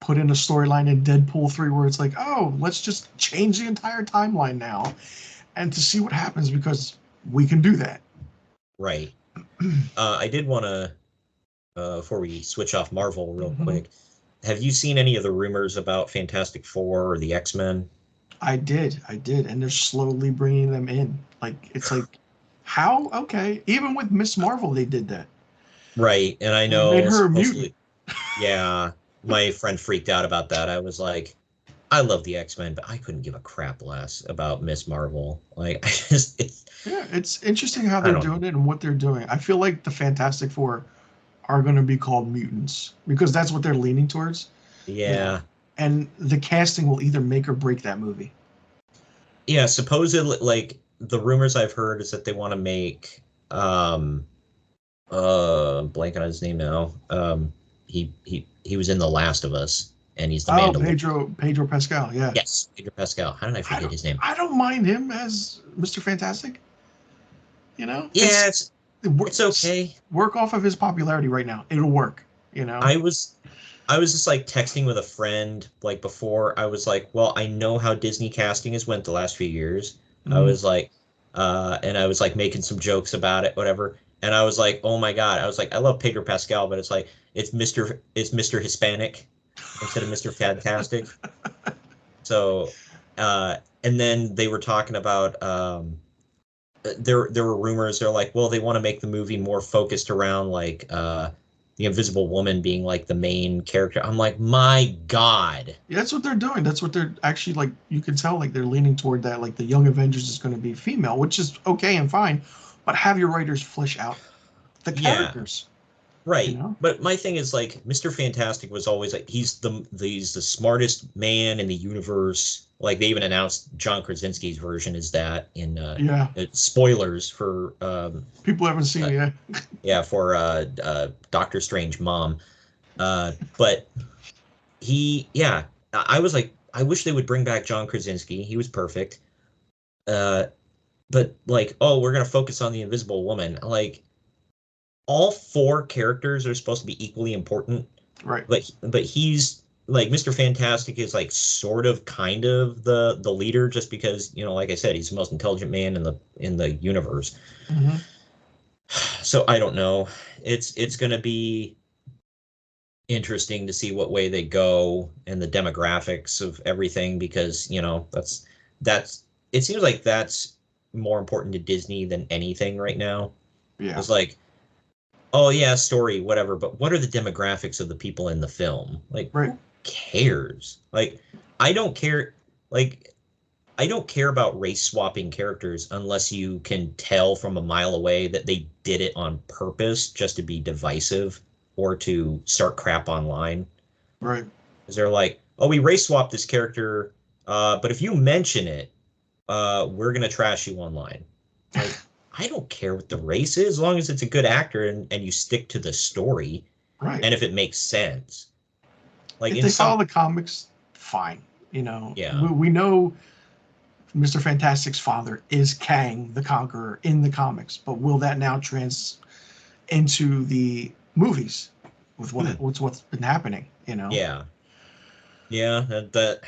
put in a storyline in Deadpool 3 where it's like, oh, let's just change the entire timeline now and to see what happens because we can do that. Right. I did want to, before we switch off Marvel real quick, have you seen any of the rumors about Fantastic Four or the X-Men? I did. And they're slowly bringing them in. Like, it's like, how? Okay. Even with Miss Marvel, they did that. Right. And I know. They made her a mutant. Yeah. My friend freaked out about that. I was like, I love the X-Men, but I couldn't give a crap less about Miss Marvel. Like, it's interesting how they're doing it and what they're doing. I feel like the Fantastic Four are going to be called mutants because that's what they're leaning towards. Yeah. You know? And the casting will either make or break that movie. Yeah, supposedly, like, the rumors I've heard is that they want to make, I'm blanking on his name now. He was in The Last of Us, and he's the Mandalorian. Pedro Pascal, yeah. Yes, Pedro Pascal. How did I forget his name? I don't mind him as Mr. Fantastic. You know? Yeah, it's okay. Work off of his popularity right now. It'll work, you know? I was just like texting with a friend like before. I was like, well, I know how Disney casting has went the last few years. I was like, and I was like making some jokes about it, whatever. And I was like, oh my God. I was like, I love Pedro Pascal, but it's like, it's Mr. Hispanic instead of Mr. Fantastic. So, and then they were talking about, there were rumors. They're like, well, they want to make the movie more focused around like, the Invisible Woman being like the main character. I'm like, my God. Yeah, that's what they're doing. That's what they're actually like. You can tell like they're leaning toward that. Like the Young Avengers is going to be female, which is okay and fine, but have your writers flesh out the characters. Right. You know? But my thing is like Mr. Fantastic was always like he's the smartest man in the universe. Like they even announced John Krasinski's version is that in spoilers for people haven't seen it yet. Yeah, for Doctor Strange mom. But I was like, I wish they would bring back John Krasinski. He was perfect. But like, oh, we're gonna focus on the Invisible Woman. Like all 4 characters are supposed to be equally important. Right. But he's like Mr. Fantastic is like sort of kind of the leader just because, you know, like I said, he's the most intelligent man in the universe. Mm-hmm. So I don't know. It's going to be interesting to see what way they go and the demographics of everything because, you know, that's it seems like that's more important to Disney than anything right now. Yeah. It's like, oh yeah, story, whatever, but what are the demographics of the people in the film? Like, who cares? Like, I don't care. Like, I don't care about race swapping characters unless you can tell from a mile away that they did it on purpose just to be divisive or to start crap online. Right. Because they're like, oh, we race swapped this character, but if you mention it, we're gonna trash you online. Like, I don't care what the race is, as long as it's a good actor and you stick to the story, right? And if it makes sense. Like if they follow the comics, fine. You know, yeah. We know Mr. Fantastic's father is Kang the Conqueror in the comics, but will that now into the movies with what's been happening? You know. Yeah. Yeah. That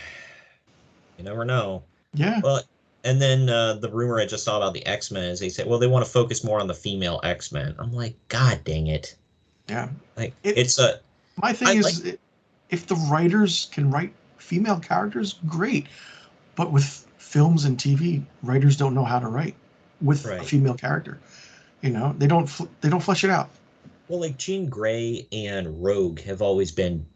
you never know. Yeah. Well, And then the rumor I just saw about the X-Men is they said, well, they want to focus more on the female X-Men. I'm like, God dang it. Yeah. Like, my thing is, if the writers can write female characters, great. But with films and TV, writers don't know how to write with a female character. You know, they don't flesh it out. Well, like Jean Grey and Rogue have always been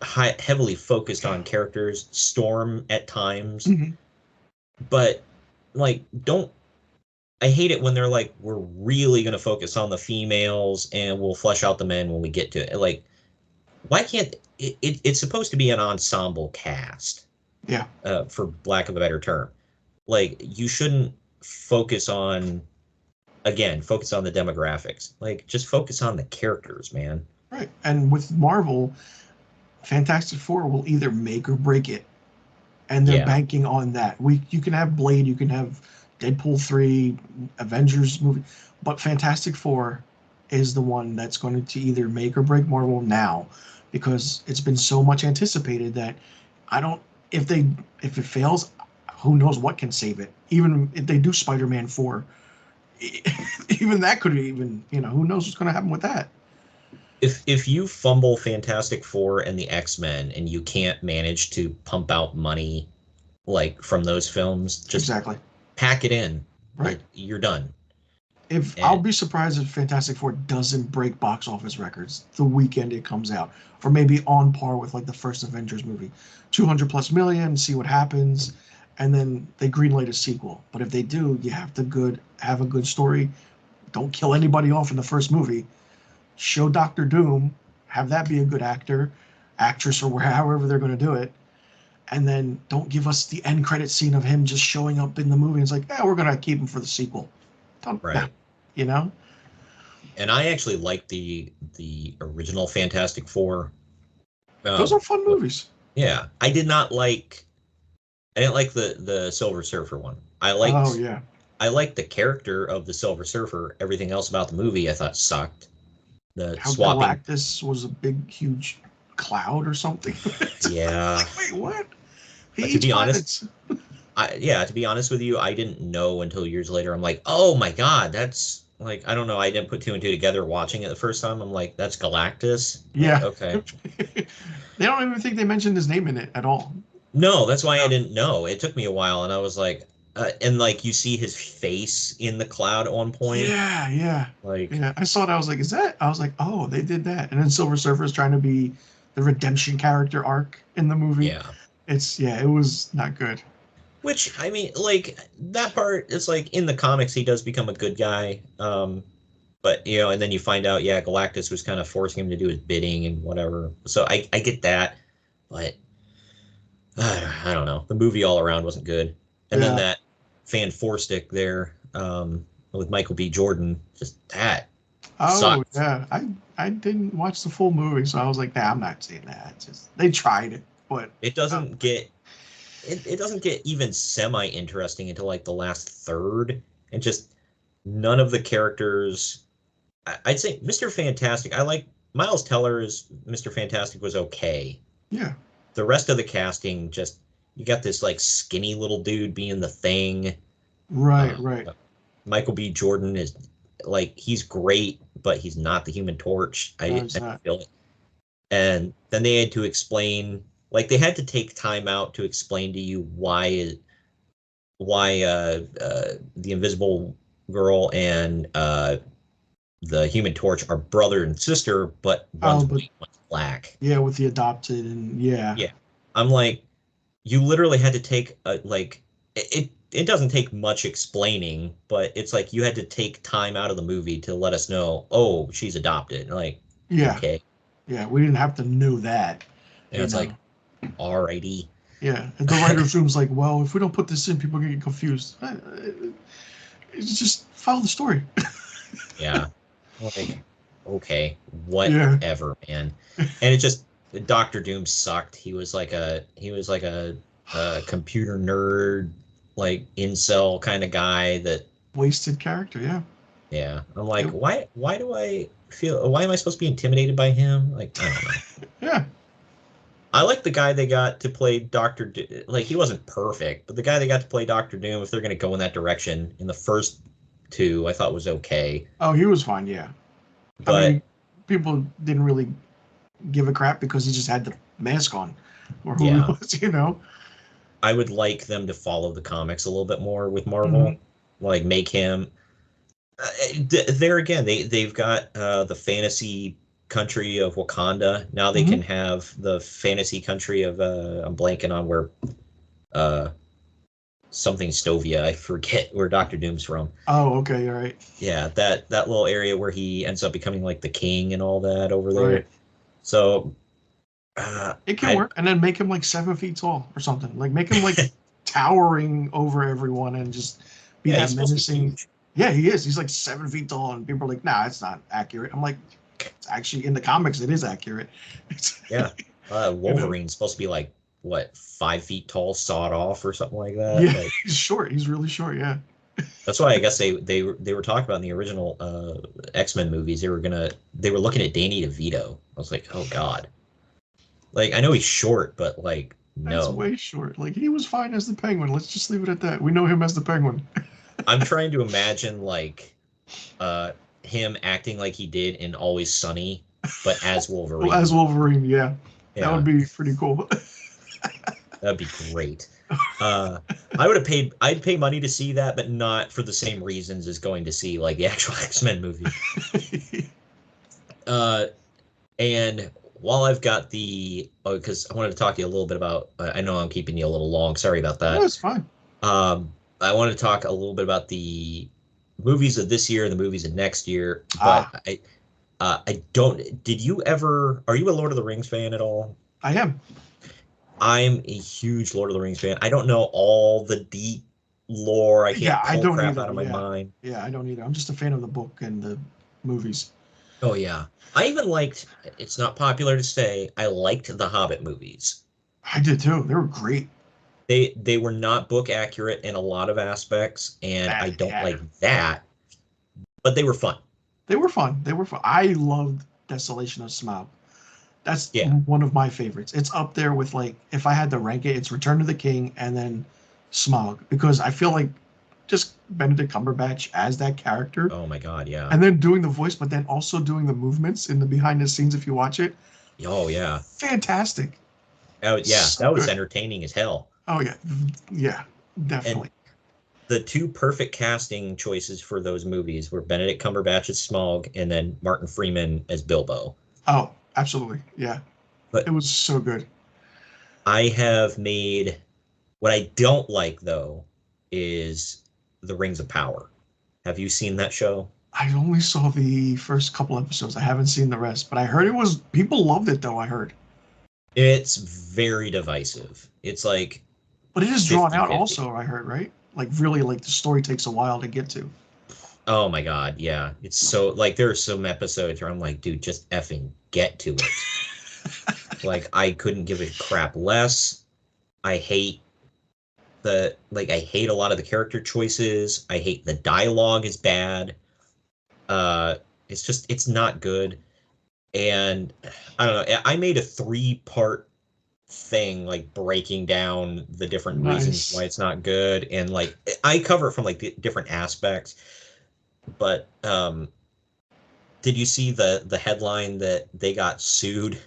heavily focused on characters. Storm at times, but like, I hate it when they're like, we're really going to focus on the females and we'll flesh out the men when we get to it. Like, why can't it's supposed to be an ensemble cast? Yeah. For lack of a better term, like, you shouldn't focus on the demographics. Like, just focus on the characters, man. Right. And with Marvel, Fantastic Four will either make or break it, and they're banking on that. You can have Blade, you can have Deadpool 3, Avengers movie, but Fantastic Four is the one that's going to either make or break Marvel now, because it's been so much anticipated that if it fails, who knows what can save it. Even if they do Spider-Man 4, even that could even, who knows what's going to happen with that. If you fumble Fantastic Four and the X-Men and you can't manage to pump out money like from those films, just pack it in. Right. You're done. I'll be surprised if Fantastic Four doesn't break box office records the weekend it comes out, or maybe on par with like the first Avengers movie, 200+ million, see what happens, and then they greenlight a sequel. But if they do, you have to have a good story. Don't kill anybody off in the first movie. Show Doctor Doom, have that be a good actress, or however they're going to do it. And then don't give us the end credit scene of him just showing up in the movie. It's like, we're going to keep him for the sequel. And I actually like the original Fantastic Four. Those are fun movies. Yeah. I didn't like the Silver Surfer one. I liked the character of the Silver Surfer. Everything else about the movie I thought sucked. Galactus was a big, huge cloud or something. Yeah. Wait, what? To be honest with you, I didn't know until years later. I'm like, oh my God, that's like, I don't know. I didn't put two and two together watching it the first time. I'm like, that's Galactus? Yeah. Like, okay. They don't even think they mentioned his name in it at all. No, that's why I didn't know. It took me a while, and I was like, and like, you see his face in the cloud at one point. Yeah. Like, I saw it. I was like, is that? I was like, oh, they did that. And then Silver Surfer is trying to be the redemption character arc in the movie. Yeah. It was not good. Which, I mean, like, that part is like, in the comics, he does become a good guy. But, and then you find out, Galactus was kind of forcing him to do his bidding and whatever. So I get that, but I don't know. The movie all around wasn't good. And then that Fan Four Stick there with Michael B. Jordan, just that. Sucked. Yeah. I didn't watch the full movie, so I was like, I'm not seeing that. They tried it, but it doesn't get it doesn't get even semi interesting until like the last third, and just none of the characters. I'd say Mr. Fantastic. I like Miles Teller's Mr. Fantastic was okay. Yeah. The rest of the casting, just, you got this like skinny little dude being the Thing. Right. Michael B. Jordan is like, he's great, but he's not the Human Torch. I didn't feel it. And then they had to explain, like, they had to take time out to explain to you why the Invisible Girl and the Human Torch are brother and sister, but one's white, one's black. Yeah, with the adopted, and yeah. I'm like, you literally had to take it doesn't take much explaining, but it's like you had to take time out of the movie to let us know, oh, she's adopted. Like, okay. Yeah, we didn't have to know that. And it's like, alrighty. Yeah, and the writer's room's like, well, if we don't put this in, people are going to get confused. It's just follow the story. Yeah. Like, okay, whatever, man. And it just, Dr. Doom sucked. He was like a computer nerd, like incel kind of guy that wasted character. Yeah. I'm like, why am I supposed to be intimidated by him? Like, I don't know. Yeah. I like the guy they got to play Doctor Doom. Like, he wasn't perfect, but the guy they got to play Doctor Doom, if they're going to go in that direction, in the first two, I thought was okay. Oh, he was fine, yeah. But I mean, people didn't really give a crap because he just had the mask on, or who he was, you know. I would like them to follow the comics a little bit more with Marvel, like make him. There again, they've got the fantasy country of Wakanda. Now they can have the fantasy country of I'm blanking on where something Stovia. I forget where Doctor Doom's from. Oh, okay, all right. Yeah, that little area where he ends up becoming like the king and all that over there. Right. So it can work, and then make him like 7 feet tall or something. Like make him like towering over everyone and just be that menacing. Yeah, he is. He's like 7 feet tall, and people are like, "Nah, it's not accurate." I'm like, it's actually in the comics, it is accurate. Wolverine's supposed to be like what, 5 feet tall, sawed off or something like that. Yeah, like, he's short. He's really short. Yeah. That's why I guess they were talking about in the original X-Men movies. They were looking at Danny DeVito. I was like, oh god. Like, I know he's short, but like, no. That's way short. Like, he was fine as the Penguin. Let's just leave it at that. We know him as the Penguin. I'm trying to imagine like him acting like he did in Always Sunny, but as Wolverine. Well, as Wolverine, yeah. That would be pretty cool. That'd be great. I'd pay money to see that, but not for the same reasons as going to see like the actual X-Men movie. And while I've got because I wanted to talk to you a little bit about, I know I'm keeping you a little long. Sorry about that. No, it's fine. I wanted to talk a little bit about the movies of this year and the movies of next year. But I don't. Are you a Lord of the Rings fan at all? I am. I'm a huge Lord of the Rings fan. I don't know all the deep lore. I can't pull crap out of my mind. Yeah, I don't either. I'm just a fan of the book and the movies. Oh, yeah. I even liked, it's not popular to say, I liked the Hobbit movies. I did too. They were great. They were not book accurate in a lot of aspects, and I don't like that, but they were fun. They were fun. I loved Desolation of Smaug. That's one of my favorites. It's up there with, like, if I had to rank it, it's Return of the King and then Smaug, because I feel like just Benedict Cumberbatch as that character. Oh my god, yeah. And then doing the voice, but then also doing the movements in the behind the scenes if you watch it. Oh yeah. Fantastic. Oh yeah, so that was entertaining as hell. Oh yeah. Yeah, definitely. And the two perfect casting choices for those movies were Benedict Cumberbatch as Smaug and then Martin Freeman as Bilbo. Oh, absolutely. Yeah. But it was so good. I have made, what I don't like though is The Rings of Power. Have you seen that show? I only saw the first couple episodes. I haven't seen the rest, but I heard people loved it though, I heard. It's very divisive. It's like, but it is drawn out also, I heard, right? Like, really, like, the story takes a while to get to. Oh my god, yeah. It's so, like, there are some episodes where I'm like, dude, just effing get to it. Like, I couldn't give a crap less. I hate a lot of the character choices. I hate the dialogue is bad. It's not good. And I don't know, I made a 3-part thing, like, breaking down the different reasons why it's not good, and like I cover it from like the different aspects. But did you see the headline that they got sued?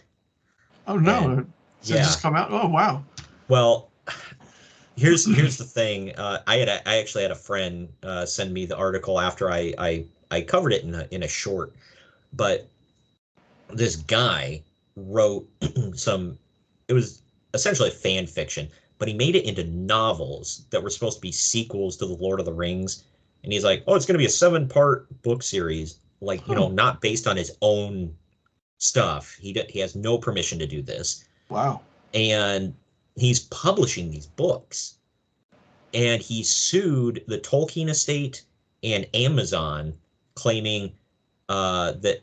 Oh no. Did it just come out? Oh wow. Well, here's the thing. I actually had a friend send me the article after I covered it in a short, but this guy wrote it was essentially fan fiction, but he made it into novels that were supposed to be sequels to the Lord of the Rings. And he's like, oh, it's going to be a 7-part book series, like, not based on his own stuff. He has no permission to do this. Wow. And he's publishing these books. And he sued the Tolkien estate and Amazon, claiming that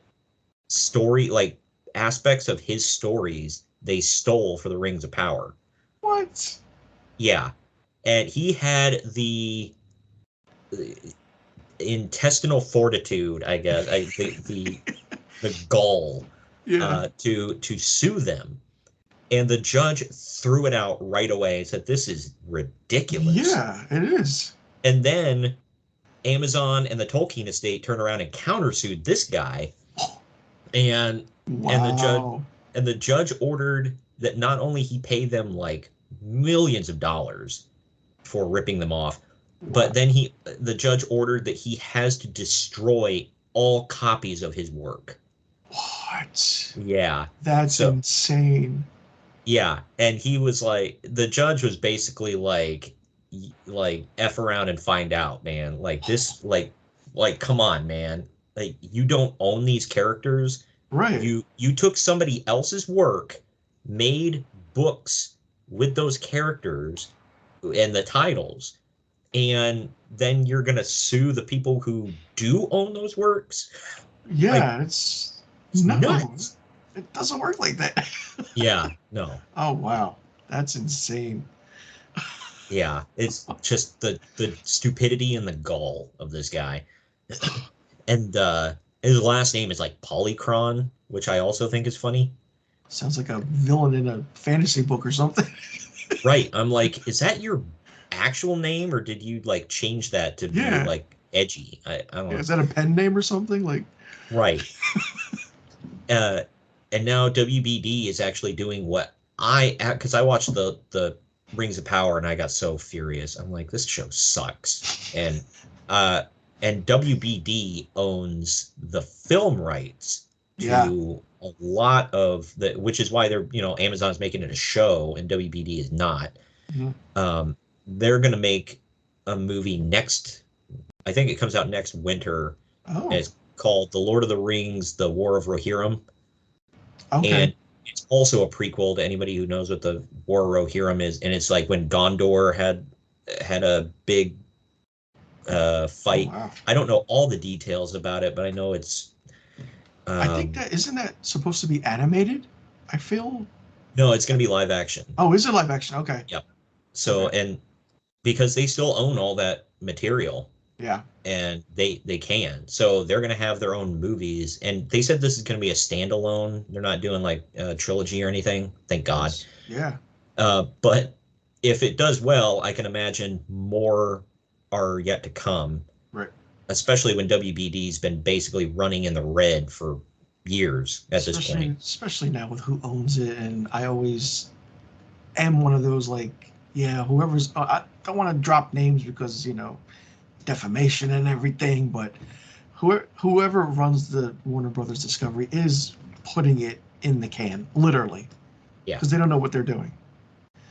aspects of his stories they stole for the Rings of Power. What? Yeah. And he had the intestinal fortitude, I guess, the gall to sue them. And the judge threw it out right away and said, "This is ridiculous." Yeah, it is. And then Amazon and the Tolkien estate turned around and countersued this guy. And Wow. the judge ordered that not only he pay them like millions of dollars for ripping them off, but then the judge ordered that he has to destroy all copies of his work. What? Yeah. That's insane. Yeah, and he was like, the judge was basically like F around and find out, man. Like this, like come on, man. Like you don't own these characters. Right. You took somebody else's work, made books with those characters and the titles, and then you're gonna sue the people who do own those works? Yeah, like, it's nuts. It doesn't work like that. Yeah, no. Oh wow, that's insane. Yeah, it's just the stupidity and the gall of this guy. And his last name is like Polychron, which I also think is funny. Sounds like a villain in a fantasy book or something. Right. I'm like, is that your actual name, or did you like change that to be like edgy? I don't know. Is that a pen name or something? Like right. And now WBD is actually doing what because I watched the Rings of Power and I got so furious. I'm like, this show sucks. And WBD owns the film rights to a lot of which is why they're, Amazon's making it a show and WBD is not. Mm-hmm. They're going to make a movie I think it comes out next winter. Oh. And it's called The Lord of the Rings, The War of Rohirrim. Okay. And it's also a prequel to anybody who knows what the War of Rohirrim is. And it's like when Gondor had a big fight. Oh, wow. I don't know all the details about it, but I know it's... I think isn't that supposed to be animated? I feel... No, it's going to be live action. Oh, is it live action? Okay. Yep. So, and because they still own all that material. Yeah. And they can. So they're going to have their own movies. And they said this is going to be a standalone. They're not doing like a trilogy or anything. Thank God. Yeah. But if it does well, I can imagine more are yet to come. Right. Especially when WBD's been basically running in the red for years at this point. Especially now with who owns it. And I always am one of those like, whoever's... I don't want to drop names because, defamation and everything, but whoever runs the Warner Brothers Discovery is putting it in the can, literally. Yeah. Because they don't know what they're doing.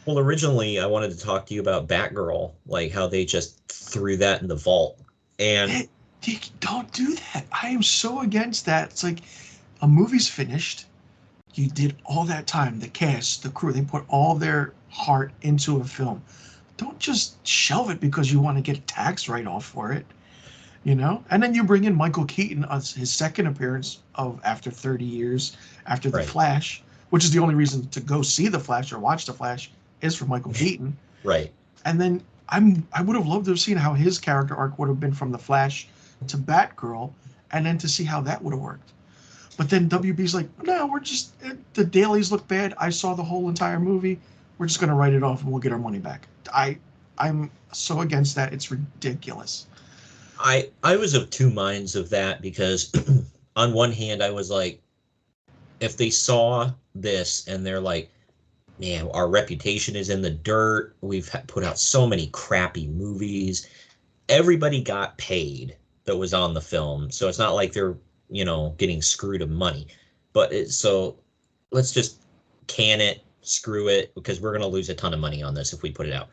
Well, originally I wanted to talk to you about Batgirl, like how they just threw that in the vault. And don't do that. I am so against that. It's like a movie's finished. You did all that time, the cast, the crew, they put all their heart into a film. Don't just shelve it because you want to get a tax write-off for it, And then you bring in Michael Keaton as his second appearance after 30 years, after The Flash, which is the only reason to go see The Flash or watch The Flash is for Michael Keaton. Right. And then I would have loved to have seen how his character arc would have been from The Flash to Batgirl, and then to see how that would have worked. But then WB's like, no, the dailies look bad. I saw the whole entire movie. We're just going to write it off and we'll get our money back. I'm so against that. It's ridiculous. I was of two minds of that because on one hand, I was like, if they saw this and they're like, man, our reputation is in the dirt. We've put out so many crappy movies. Everybody got paid that was on the film. So it's not like they're, getting screwed of money. But so let's just can it. Screw it, because we're going to lose a ton of money on this if we put it out.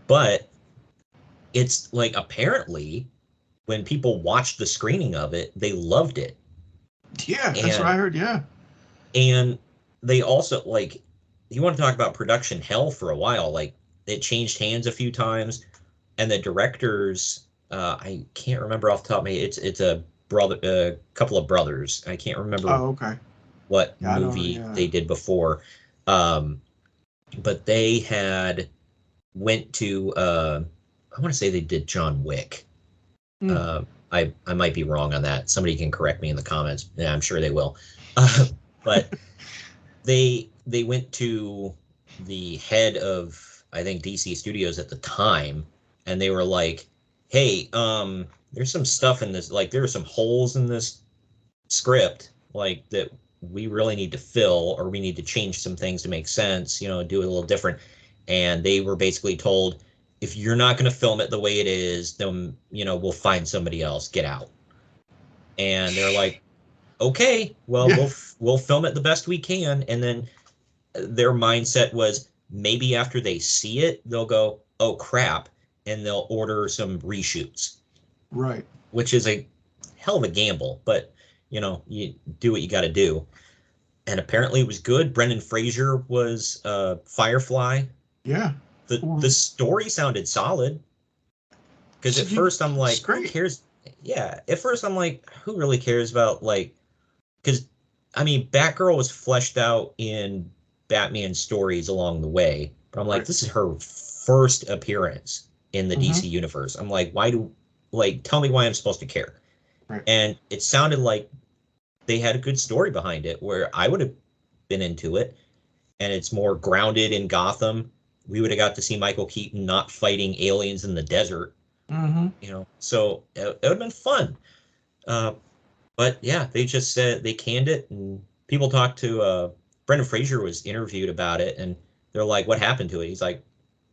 But it's like, apparently when people watched the screening of it, they loved it. Yeah, that's what I heard. Yeah. And they also, like, you want to talk about production hell for a while, like it changed hands a few times, and the directors, I can't remember off the top of my head. It's a couple of brothers. I can't remember what movie they did before. But they had went to I want to say they did John Wick. I might be wrong on that. Somebody can correct me in the comments. Yeah, I'm sure they will. But they they went to the head of, I think, DC Studios at the time, and they were like, "Hey, there's some stuff in this. Like, there are some holes in this script, like that we really need to fill, or we need to change some things to make sense. You know, do it a little different." And they were basically told, "If you're not going to film it the way it is, then we'll find somebody else. Get out." And they're like, "Okay, well, Yeah. we'll film it the best we can." And then their mindset was maybe after they see it, they'll go, "Oh crap," and they'll order some reshoots. Right. Which is a hell of a gamble, but you do what you got to do. And apparently it was good. Brendan Fraser was Firefly. Yeah. The story sounded solid. Because at first I'm like, who cares? Yeah, at first I'm like, who really cares about, like, because I mean, Batgirl was fleshed out in Batman stories along the way, but I'm like, this is her first appearance in the DC universe. I'm like, tell me why I'm supposed to care. Right. And it sounded like they had a good story behind it where I would have been into it. And it's more grounded in Gotham. We would have got to see Michael Keaton not fighting aliens in the desert. So it would have been fun. But yeah, they just said they canned it, and people talked to Brendan Fraser was interviewed about it, and they're like, "What happened to it?" He's like,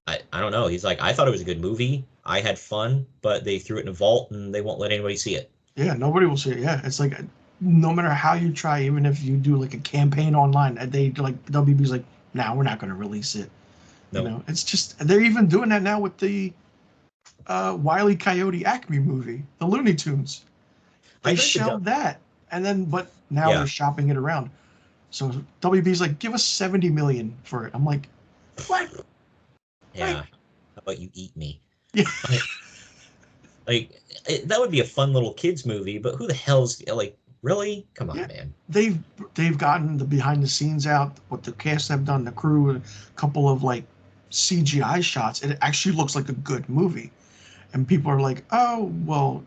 I don't know. He's like, "I thought it was a good movie. I had fun, but they threw it in a vault and they won't let anybody see it." Yeah, nobody will see it. Yeah, it's like no matter how you try, even if you do like a campaign online, they like WB's like, "Nah, we're not going to release it." No. It's just they're even doing that now with the Wile E. Coyote Acme movie, the Looney Tunes. They shelved that, and then but now they're shopping it around. So WB's like, "Give us $70 million for it." I'm like, "What?" Yeah. How about you eat me? Yeah. That would be a fun little kids movie, but who the hell's like, really? Come on, man. They've gotten the behind the scenes out, what the cast have done, the crew, a couple of like CGI shots. It actually looks like a good movie. And people are like, "Oh, well,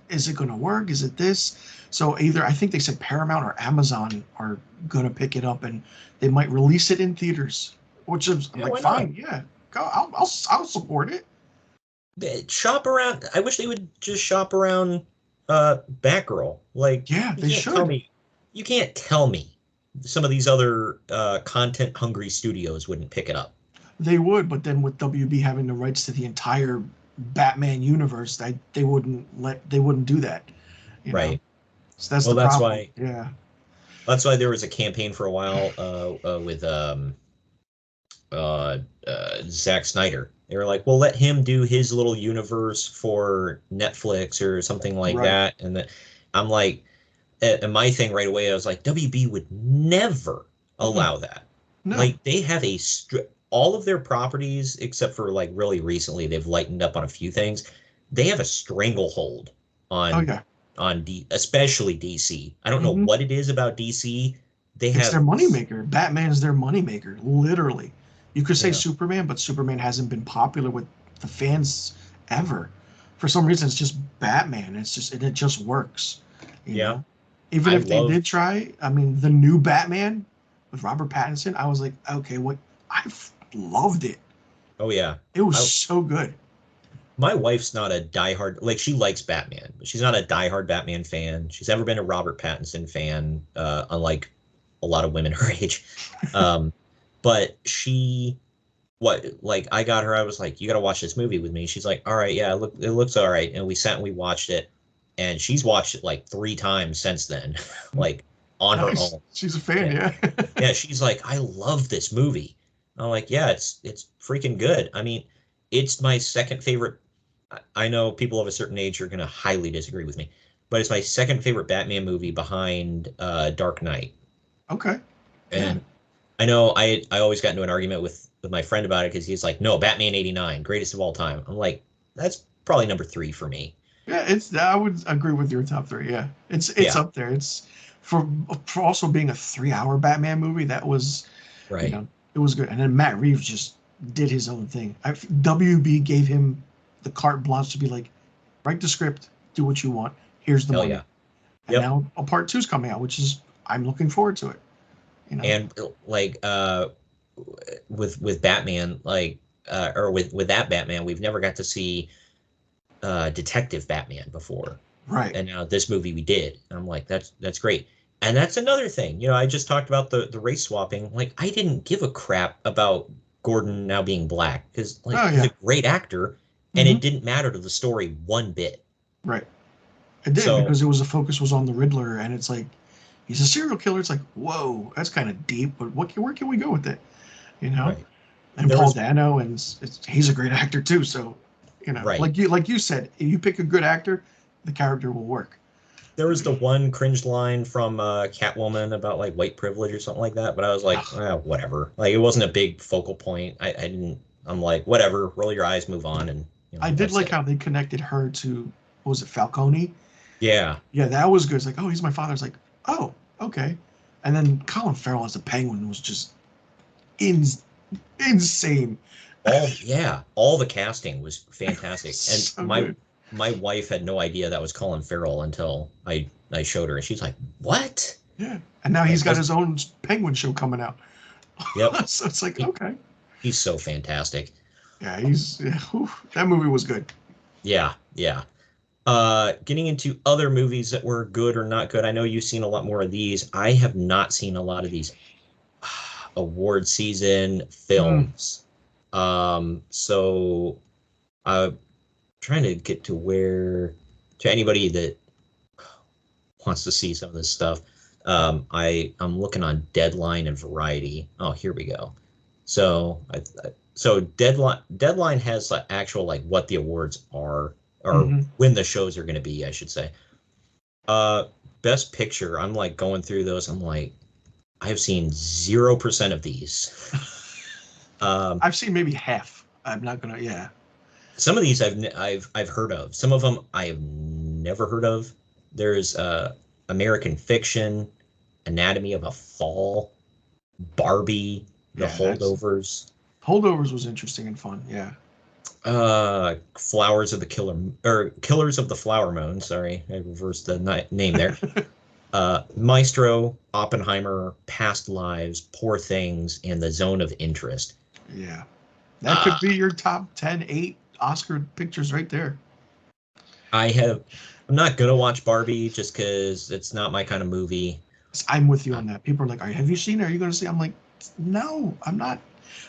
is it going to work? Is it this?" So either I think they said Paramount or Amazon are going to pick it up, and they might release it in theaters, which is I'm like, fine, go, I'll support it. Shop around. I wish they would just shop around Batgirl. Like, they should. You can't tell me some of these other content hungry studios wouldn't pick it up. They would, but then with WB having the rights to the entire Batman universe, they wouldn't do that. Right. So that's the problem. That's why there was a campaign for a while with Zack Snyder. They were like, "Well, let him do his little universe for Netflix or something like that." And I'm like, and my thing right away, I was like, WB would never allow that. No. Like, they have all of their properties, except for like really recently, they've lightened up on a few things. They have a stranglehold on especially DC. I don't know what it is about DC. It's their moneymaker. Batman's their moneymaker, literally. You could say Superman, but Superman hasn't been popular with the fans ever. For some reason, it's just Batman. It just works. You know? Even if they did try, I mean, the new Batman with Robert Pattinson, I was like, okay, I loved it. Oh yeah, it was so good. My wife's not a diehard, like, she likes Batman, but she's not a diehard Batman fan. She's never been a Robert Pattinson fan, unlike a lot of women her age. But I got her, I was like, "You got to watch this movie with me." She's like, "All right, yeah, it looks all right." And we sat and we watched it, and she's watched it like 3 times since then, like on her own. She's a fan, yeah. She's like, "I love this movie." I'm like, "Yeah, it's freaking good." I mean, it's my second favorite. I know people of a certain age are going to highly disagree with me, but it's my second favorite Batman movie behind Dark Knight. Okay. And I know I always got into an argument with my friend about it because he's like, "No, Batman '89, greatest of all time." I'm like, that's probably number 3 for me. Yeah, I would agree with your top 3. Yeah, it's up there. It's for also being a 3-hour Batman movie. That was it was good. And then Matt Reeves just did his own thing. WB gave him the carte blanche to be like, write the script, do what you want. Here's the money. And now a part 2's coming out, which is I'm looking forward to it. You know? And like with Batman, like or with that Batman, we've never got to see Detective Batman before. Right. And now this movie we did. And I'm like, that's great. And that's another thing. You know, I just talked about the race swapping. Like, I didn't give a crap about Gordon now being black because he's a great actor, and it didn't matter to the story one bit. Right. It did, because the focus was on the Riddler, and it's like, he's a serial killer. It's like, whoa, that's kind of deep, but where can we go with it? You know? Right. And Paul Dano, and he's a great actor too. So, you know, right. like you said, if you pick a good actor, the character will work. There was the one cringe line from Catwoman about like white privilege or something like that, but I was like, whatever. Like, it wasn't a big focal point. I didn't. I'm like, whatever. Roll your eyes, move on. And you know, I did like how they connected her to, what was it, Falcone? Yeah. Yeah, that was good. It's like, oh, he's my father. It's like, oh, okay. And then Colin Farrell as the Penguin was just insane. All the casting was fantastic. And so my wife had no idea that was Colin Farrell until I showed her, and she's like, "What?" Yeah, and now he's got his own Penguin show coming out. Yep. So it's like, okay. He's so fantastic. Yeah, that movie was good. Yeah. Getting into other movies that were good or not good. I know you've seen a lot more of these. I have not seen a lot of these award season films. So I'm trying to get to anybody that wants to see some of this stuff. I'm looking on Deadline and Variety. Oh, here we go. So Deadline has actual like what the awards are, or when the shows are going to be, I should say. Best Picture, I'm like going through those. I'm like, I've seen 0% of these. I've seen maybe half. I'm not gonna. Yeah. Some of these I've heard of. Some of them I have never heard of. There's American Fiction, Anatomy of a Fall, Barbie, The Holdovers. Holdovers was interesting and fun. Yeah. Killers of the Flower Moon. Sorry, I reversed the name there. Maestro, Oppenheimer, Past Lives, Poor Things, and The Zone of Interest. Yeah. That could be your top 10, 8 Oscar pictures right there. I'm not going to watch Barbie just because it's not my kind of movie. I'm with you on that. People are like, have you seen it? Are you going to see it? I'm like, no, I'm not.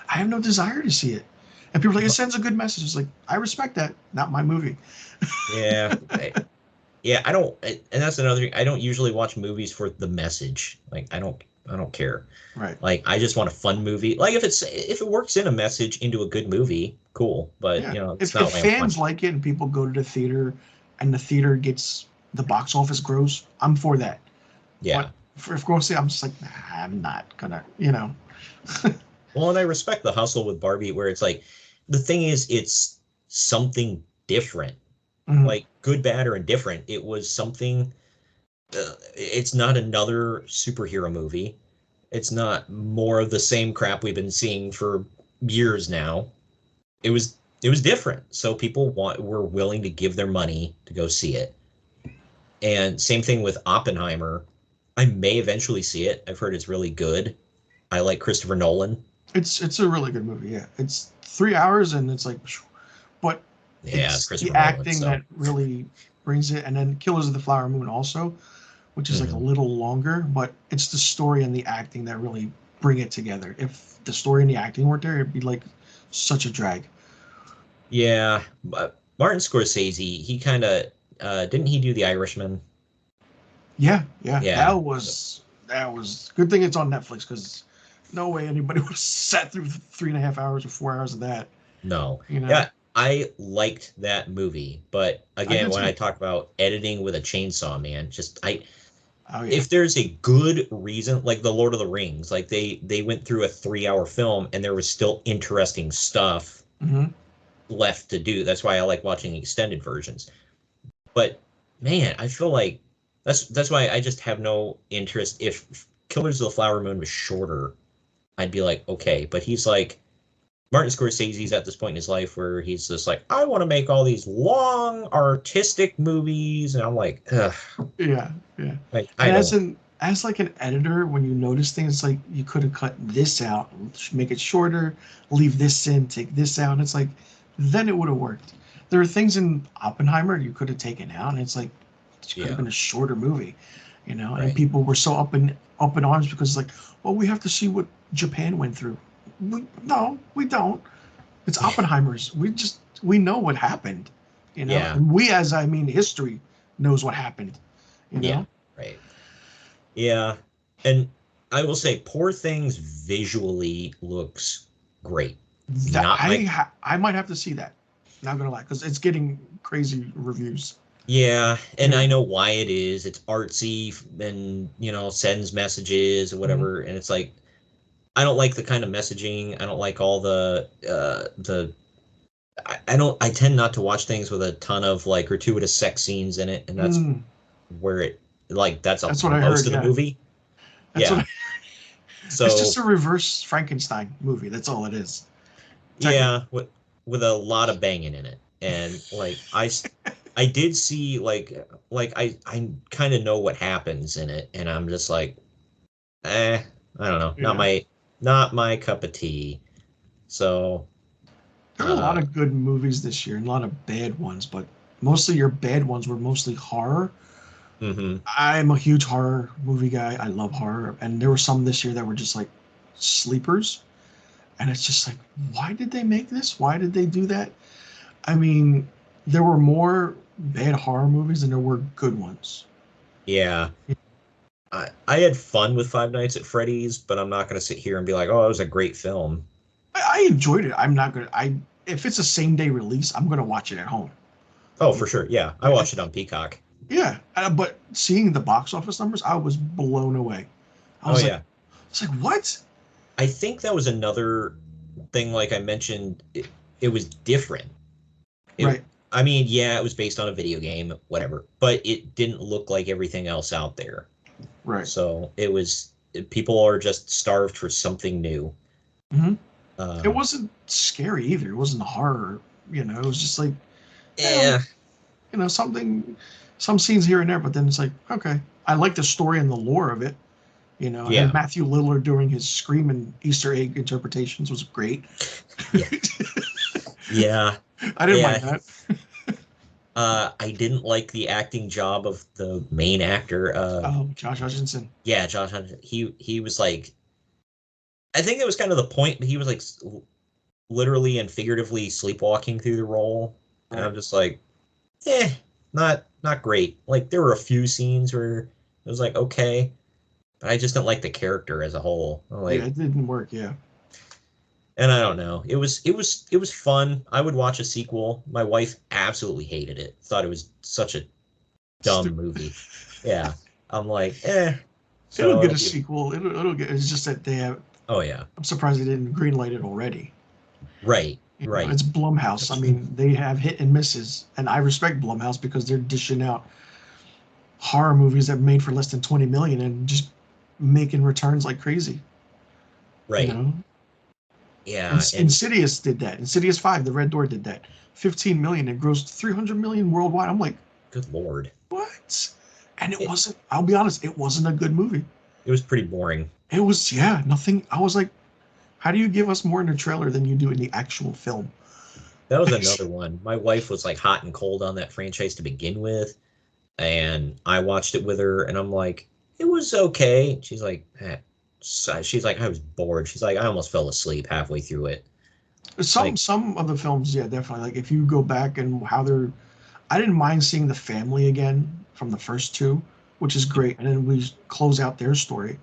I have no desire to see it. And people are like, it sends a good message. It's like, I respect that. Not my movie. Yeah. I don't. And that's another thing. I don't usually watch movies for the message. Like, I don't care. Right. Like, I just want a fun movie. Like, if it works in a message into a good movie, cool. But yeah. You know, it's if not fans like it and people go to the theater and the theater gets the box office grows, I'm for that. Yeah. But if go see, I'm just like, nah, I'm not gonna, you know. Well, and I respect the hustle with Barbie, where it's like, the thing is, it's something different. Like, good, bad, or indifferent. It was something. It's not another superhero movie. It's not more of the same crap we've been seeing for years now. It was different, so people were willing to give their money to go see it. And same thing with Oppenheimer. I may eventually see it. I've heard it's really good. I like Christopher Nolan. It's a really good movie. Yeah, it's 3 hours and it's like, but it's the acting that really brings it. And then Killers of the Flower Moon also, which is like a little longer, but it's the story and the acting that really bring it together. If the story and the acting weren't there, it'd be like such a drag. Yeah, but Martin Scorsese, he kind of didn't he do The Irishman? Yeah. That was good thing it's on Netflix, because no way anybody would have sat through 3.5 hours or 4 hours of that. No. You know? Yeah, I liked that movie, but again, when I talk about editing with a chainsaw, man, if there's a good reason, like the Lord of the Rings, like they went through a 3-hour film and there was still interesting stuff left to do. That's why I like watching extended versions. But man, I feel like that's why I just have no interest. If Killers of the Flower Moon was shorter, I'd be like, okay. But he's like, Martin Scorsese's at this point in his life where he's just like, I want to make all these long artistic movies, and I'm like, ugh. Yeah. Like, and as like an editor, when you notice things, like you could have cut this out, make it shorter, leave this in, take this out. It's like, then it would have worked. There are things in Oppenheimer you could have taken out, and it's like, it could have been a shorter movie, you know. And people were so up in arms because like, well, we have to see what Japan went through. No, we don't. It's Oppenheimer's. We know what happened, you know. And we, as I mean, history knows what happened, you know. Yeah, right. Yeah, and I will say, Poor Things visually looks great. I might have to see that. Not gonna lie, because it's getting crazy reviews. Yeah, and I know why it is. It's artsy and, you know, sends messages or whatever, and it's like, I don't like the kind of messaging. I don't like all the I tend not to watch things with a ton of like gratuitous sex scenes in it, and that's where it that's what I heard, most of the movie. So it's just a reverse Frankenstein movie. That's all it is. Yeah, with a lot of banging in it, and like I did see like I kind of know what happens in it, and I'm just like, I don't know, not my cup of tea. So there are a lot of good movies this year and a lot of bad ones, but mostly your bad ones were mostly horror. I'm a huge horror movie guy. I love horror, and there were some this year that were just like sleepers, and it's just like, why did they make this? Why did they do that? I mean, there were more bad horror movies than there were good ones. Yeah. I had fun with Five Nights at Freddy's, but I'm not going to sit here and be like, oh, it was a great film. I enjoyed it. I'm not going to, if it's a same day release, I'm going to watch it at home. Oh, for sure. Yeah. I watched it on Peacock. Yeah. But seeing the box office numbers, I was blown away. It's like, what? I think that was another thing, like I mentioned, it was different. Right. I mean, yeah, it was based on a video game, whatever, but it didn't look like everything else out there. Right. So people are just starved for something new. It wasn't scary either. It wasn't horror. You know, it was just like, you know, some scenes here and there, but then it's like, okay, I like the story and the lore of it. You know, and Matthew Lillard doing his Scream and Easter egg interpretations was great. Yeah. I didn't mind that. I didn't like the acting job of the main actor. Josh Hutcherson. Yeah, Josh Hutcherson. He was like, I think that was kind of the point, but he was like literally and figuratively sleepwalking through the role. Right. And I'm just like, not great. Like, there were a few scenes where it was like, okay, but I just didn't like the character as a whole. Like, it didn't work. Yeah. And I don't know. It was fun. I would watch a sequel. My wife absolutely hated it. Thought it was such a dumb movie. Yeah. I'm like, So it'll get a sequel. It'll get. It's just that they have. Oh yeah. I'm surprised they didn't greenlight it already. Right. You know, it's Blumhouse. I mean, they have hit and misses, and I respect Blumhouse because they're dishing out horror movies that made for less than 20 million and just making returns like crazy. Right. You know? Yeah. Insidious did that. Insidious 5, The Red Door did that. 15 million. It grossed 300 million worldwide. I'm like, good Lord. What? And it wasn't, I'll be honest, it wasn't a good movie. It was pretty boring. It was, nothing. I was like, how do you give us more in a trailer than you do in the actual film? That was another one. My wife was like hot and cold on that franchise to begin with. And I watched it with her and I'm like, it was okay. She's like, she's like, I was bored. She's like, I almost fell asleep halfway through it. Some of the films, definitely. Like if you go back and I didn't mind seeing the family again from the first two, which is great. And then we close out their story.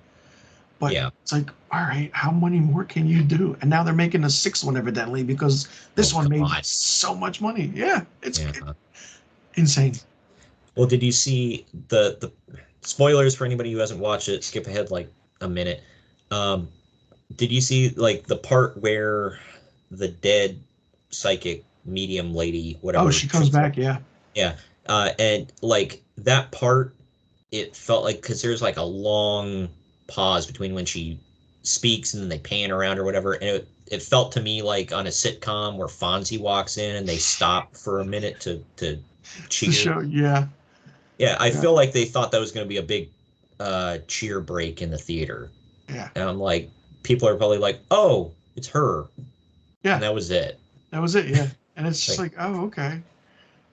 But it's like, all right, how many more can you do? And now they're making a sixth one evidently because this one made so much money. Yeah, it's insane. Well, did you see the spoilers for anybody who hasn't watched it? Skip ahead like a minute. Did you see like the part where the dead psychic medium lady, whatever? Oh, she comes back, yeah. And like that part, it felt like, because there's like a long pause between when she speaks and then they pan around or whatever, and it felt to me like on a sitcom where Fonzie walks in and they stop for a minute to cheer. The show, yeah. I feel like they thought that was going to be a big cheer break in the theater. Yeah. And I'm like, people are probably like, oh, it's her. Yeah. And that was it. That was it, yeah. And it's just like, oh, okay.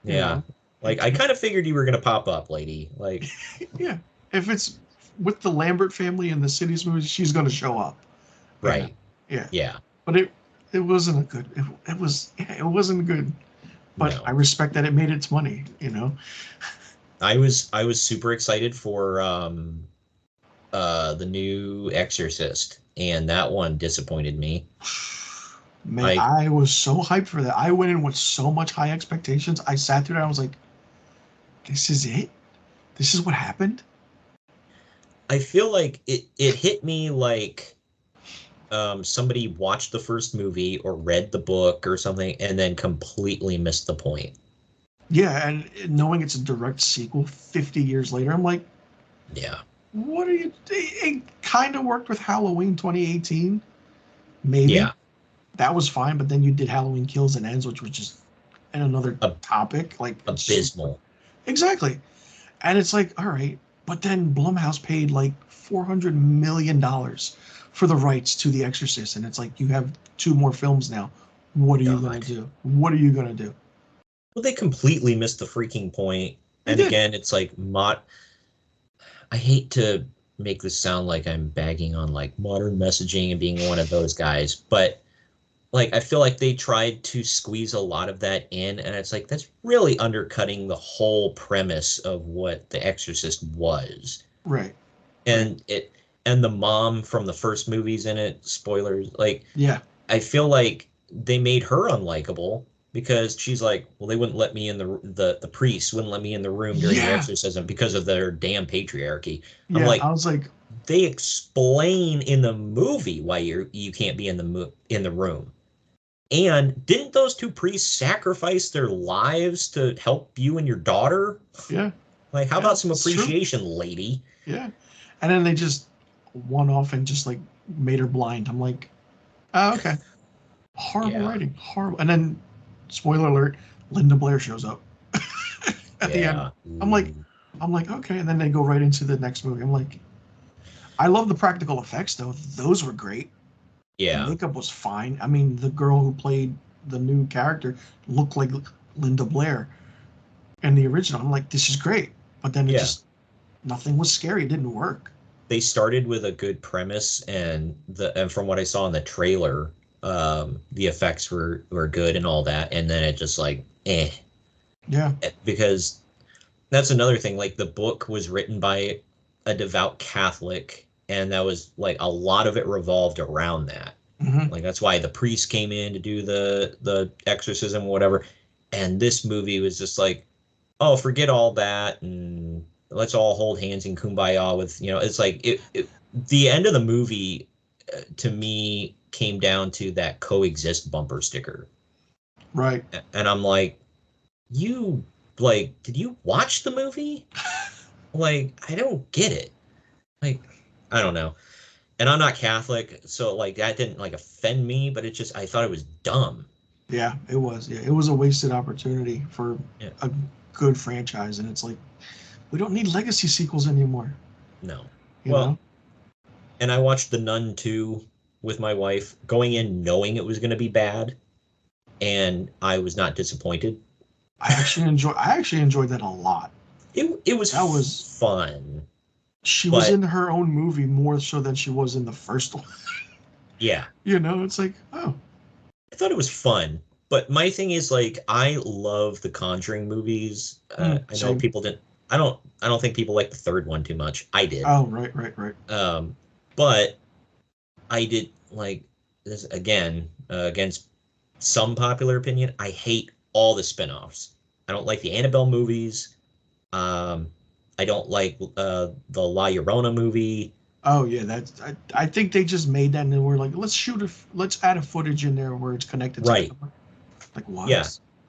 You Yeah. know, Like, I kind of figured you were going to pop up, lady. Like, yeah. If it's with the Lambert family in the Cities movies, she's going to show up. right. Yeah. Yeah. But it wasn't a good, it wasn't good. But No. I respect that it made its money, you know? I was super excited for the new Exorcist, and that one disappointed me. Man, I was so hyped for that. I went in with so much high expectations. I sat through that. I was like, this is it? This is what happened? I feel like it hit me like somebody watched the first movie or read the book or something and then completely missed the point. Yeah, and knowing it's a direct sequel 50 years later, I'm like, yeah. What are you... It kind of worked with Halloween 2018. Maybe. Yeah. That was fine, but then you did Halloween Kills and Ends, which was just another topic. Like abysmal. Exactly. And it's like, all right. But then Blumhouse paid like $400 million for the rights to The Exorcist. And it's like, you have 2 more films now. What are you going to do? What are you going to do? Well, they completely missed the freaking point. And again, it's like, I hate to make this sound like I'm bagging on like modern messaging and being one of those guys, but like, I feel like they tried to squeeze a lot of that in, and it's like, that's really undercutting the whole premise of what The Exorcist was. Right. And and the mom from the first movies in it, spoilers, like, yeah, I feel like they made her unlikable because she's like, well, they wouldn't let me in the priest wouldn't let me in the room during the exorcism because of their damn patriarchy. Yeah, I'm like, I was like, they explain in the movie why you can't be in the room. And didn't those 2 priests sacrifice their lives to help you and your daughter? Yeah. Like, how about some appreciation, lady? Yeah. And then they just went off and just like made her blind. I'm like, oh, okay. Horrible writing. Horrible. And then, spoiler alert, Linda Blair shows up at the end. I'm like, okay. And then they go right into the next movie. I'm like, I love the practical effects though. Those were great. Yeah. The makeup was fine. I mean, the girl who played the new character looked like Linda Blair in the original. I'm like, this is great. But then it just, nothing was scary. It didn't work. They started with a good premise, and from what I saw in the trailer, the effects were good and all that, and then it just like, Yeah. Because that's another thing. Like, the book was written by a devout Catholic, and that was like a lot of it revolved around that. Mm-hmm. Like, that's why the priest came in to do the exorcism or whatever. And this movie was just like, oh, forget all that and let's all hold hands in kumbaya with, it's like the end of the movie to me came down to that coexist bumper sticker. Right. And I'm like, did you watch the movie? Like, I don't get it. Like, I don't know. And I'm not Catholic, so like that didn't like offend me, but I thought it was dumb. Yeah, it was. Yeah, it was a wasted opportunity for a good franchise, and it's like, we don't need legacy sequels anymore. No. You know? And I watched The Nun 2 with my wife, going in knowing it was going to be bad, and I was not disappointed. I actually enjoyed that a lot. That was fun. She was in her own movie more so than she was in the first one. Yeah. It's like, oh. I thought it was fun. But my thing is, like, I love the Conjuring movies. I know people didn't. I don't think people like the third one too much. I did. Oh, right. But I did like this again, against some popular opinion. I hate all the spinoffs. I don't like the Annabelle movies. I don't like the La Llorona movie. Oh yeah, I think they just made that and then we're like, let's add a footage in there where it's connected to right. Like what? Yeah.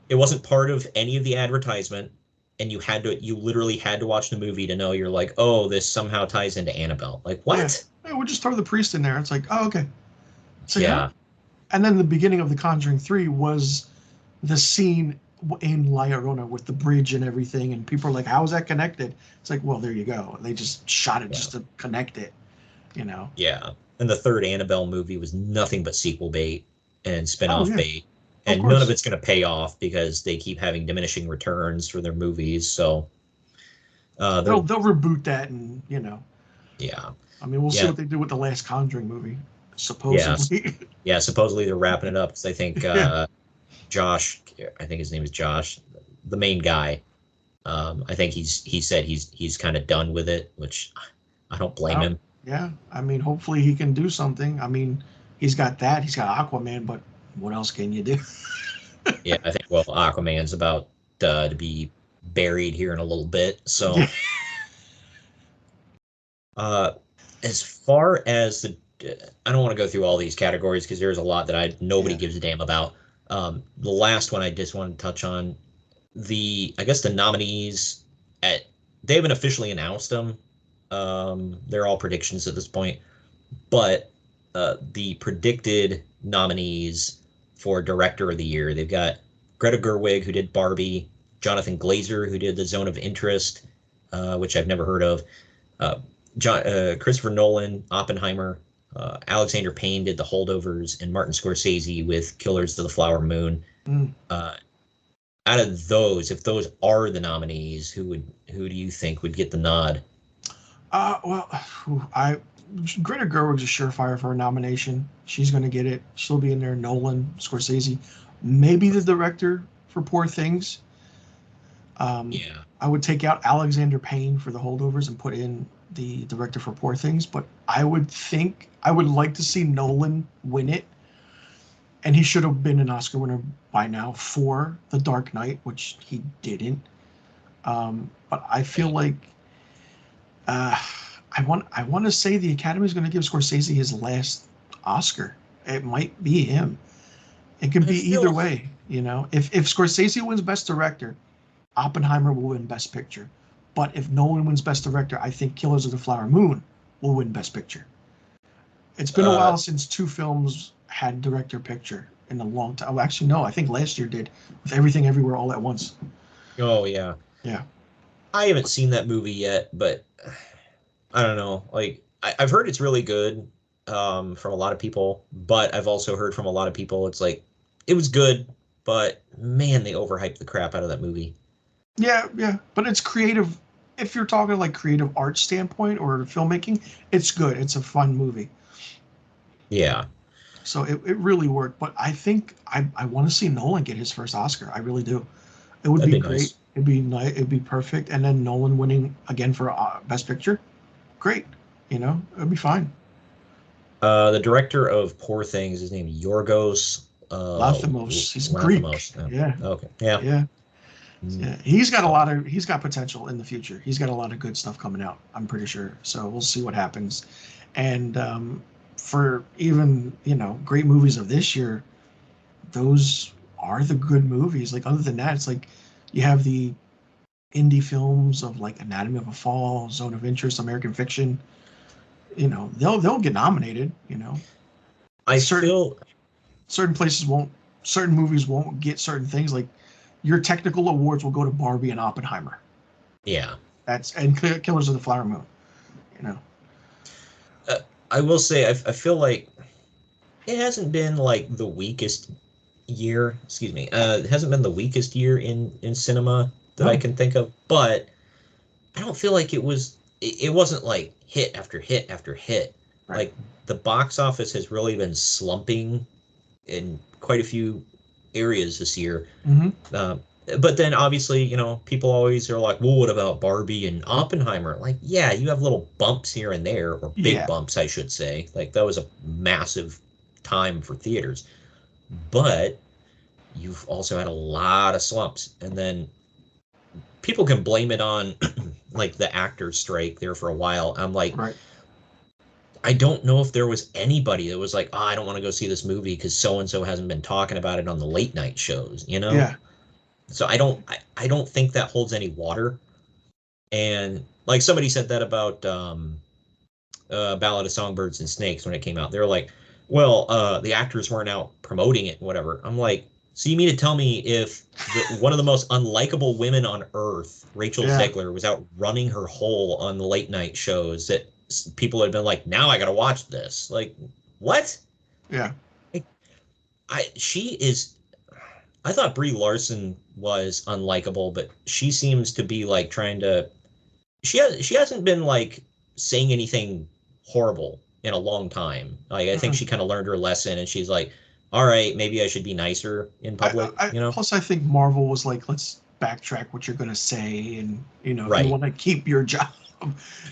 It wasn't part of any of the advertisement, and you literally had to watch the movie to know. You're like, oh, this somehow ties into Annabelle. Like, what? Yeah, we'll just throw the priest in there. It's like, oh, okay. So, yeah. And then the beginning of The Conjuring 3 was the scene in La Llorona with the bridge and everything, and people are like, "How is that connected?" It's like, well, there you go. They just shot it just to connect it, you know. Yeah, and the third Annabelle movie was nothing but sequel bait and Oh spin-off yeah, bait, of and none of course. it's going to pay off because they keep having diminishing returns for their movies. So they're They'll reboot that, and you know, yeah, I mean, we'll see yeah, what they do with the last Conjuring movie, yeah, supposedly. yeah. Supposedly they're wrapping it up because I think Yeah. Josh, I think his name is Josh, the main guy. I think he said he's kind of done with it, which I don't blame Oh, him. yeah. I mean, hopefully he can do something. I mean, he's got that. He's got Aquaman, but what else can you do? Yeah, I think well Aquaman's about to be buried here in a little bit, so. Yeah. Uh, as far as I don't want to go through all these categories because there's a lot that nobody Yeah. gives a damn about. The last one I just want to touch on I guess the nominees they haven't officially announced them. They're all predictions at this point, but the predicted nominees for Director of the Year, they've got Greta Gerwig, who did Barbie, Jonathan Glazer, who did The Zone of Interest, which I've never heard of, uh, Christopher Nolan, Oppenheimer, Alexander Payne did The Holdovers, and Martin Scorsese with Killers of the Flower Moon. Mm. Out of those, if those are the nominees, who do you think would get the nod? Well, Greta Gerwig's a surefire for a nomination. She's going to get it. She'll be in there. Nolan, Scorsese, maybe the director for Poor Things. Yeah, I would take out Alexander Payne for The Holdovers and put in the director for Poor Things. But I would like to see Nolan win it, and he should have been an Oscar winner by now for The Dark Knight, which he didn't. But I feel like I want to say the Academy is going to give Scorsese his last Oscar. It might be him. It could I be either feel way. You know, if Scorsese wins Best Director, Oppenheimer will win Best Picture. But if Nolan wins Best Director, I think Killers of the Flower Moon will win Best Picture. It's been a while since two films had Director Picture in a long time. Oh, actually, no. I think last year did with Everything Everywhere All at Once. Oh yeah. Yeah. I haven't seen that movie yet, but I don't know. Like I've heard it's really good from a lot of people, but I've also heard from a lot of people it's like it was good, but man, they overhyped the crap out of that movie. Yeah, yeah. But it's creative. If you're talking like creative art standpoint or filmmaking, it's good. It's a fun movie. Yeah. So it really worked. But I think I want to see Nolan get his first Oscar. I really do. It would That'd be be great. nice. It'd be nice. It'd be perfect. And then Nolan winning again for Best Picture. Great. You know, it'd be fine. The director of Poor Things, his name is Yorgos Lanthimos. He's Greek. Lanthimos. Yeah. Okay. Yeah. Yeah. Mm. Yeah. He's got potential in the future. He's got a lot of good stuff coming out. I'm pretty sure. So we'll see what happens. And for even, you know, great movies of this year, those are the good movies. Like other than that, it's like you have the indie films of like Anatomy of a Fall, Zone of Interest, American Fiction. You know, they'll get nominated. You know, I certain feel certain places won't, certain movies won't get certain things. Like your technical awards will go to Barbie and Oppenheimer. yeah. That's and Killers of the Flower Moon. You know, I will say I feel like it hasn't been like the weakest year. Excuse me. It hasn't been the weakest year in cinema that I no, can think of, but I don't feel like it wasn't like hit after hit after hit. right? Like the box office has really been slumping in quite a few areas this year. Mm-hmm. But then obviously, you know, people always are like, well, what about Barbie and Oppenheimer? Like, yeah, you have little bumps here and there, or big Yeah, bumps, I should say. Like that was a massive time for theaters. But you've also had a lot of slumps. And then people can blame it on like the actors strike there for a while. I'm like, right. I don't know if there was anybody that was like, oh, I don't want to go see this movie because so and so hasn't been talking about it on the late night shows, you know? Yeah, So I don't think that holds any water. And like somebody said that about Ballad of Songbirds and Snakes when it came out. They were like, well, the actors weren't out promoting it, whatever. I'm like, So you mean to tell me if one of the most unlikable women on earth, Rachel Zegler, was out running her hole on the late night shows that people had been like, now I got to watch this. Like, what? Yeah. I thought Brie Larson was unlikable, but she seems to be like trying to, she hasn't been like saying anything horrible in a long time. Like, I think she kind of learned her lesson and she's like, all right, maybe I should be nicer in public, you know? Plus, I think Marvel was like, let's backtrack what you're going to say. And, you know, if you want to keep your job,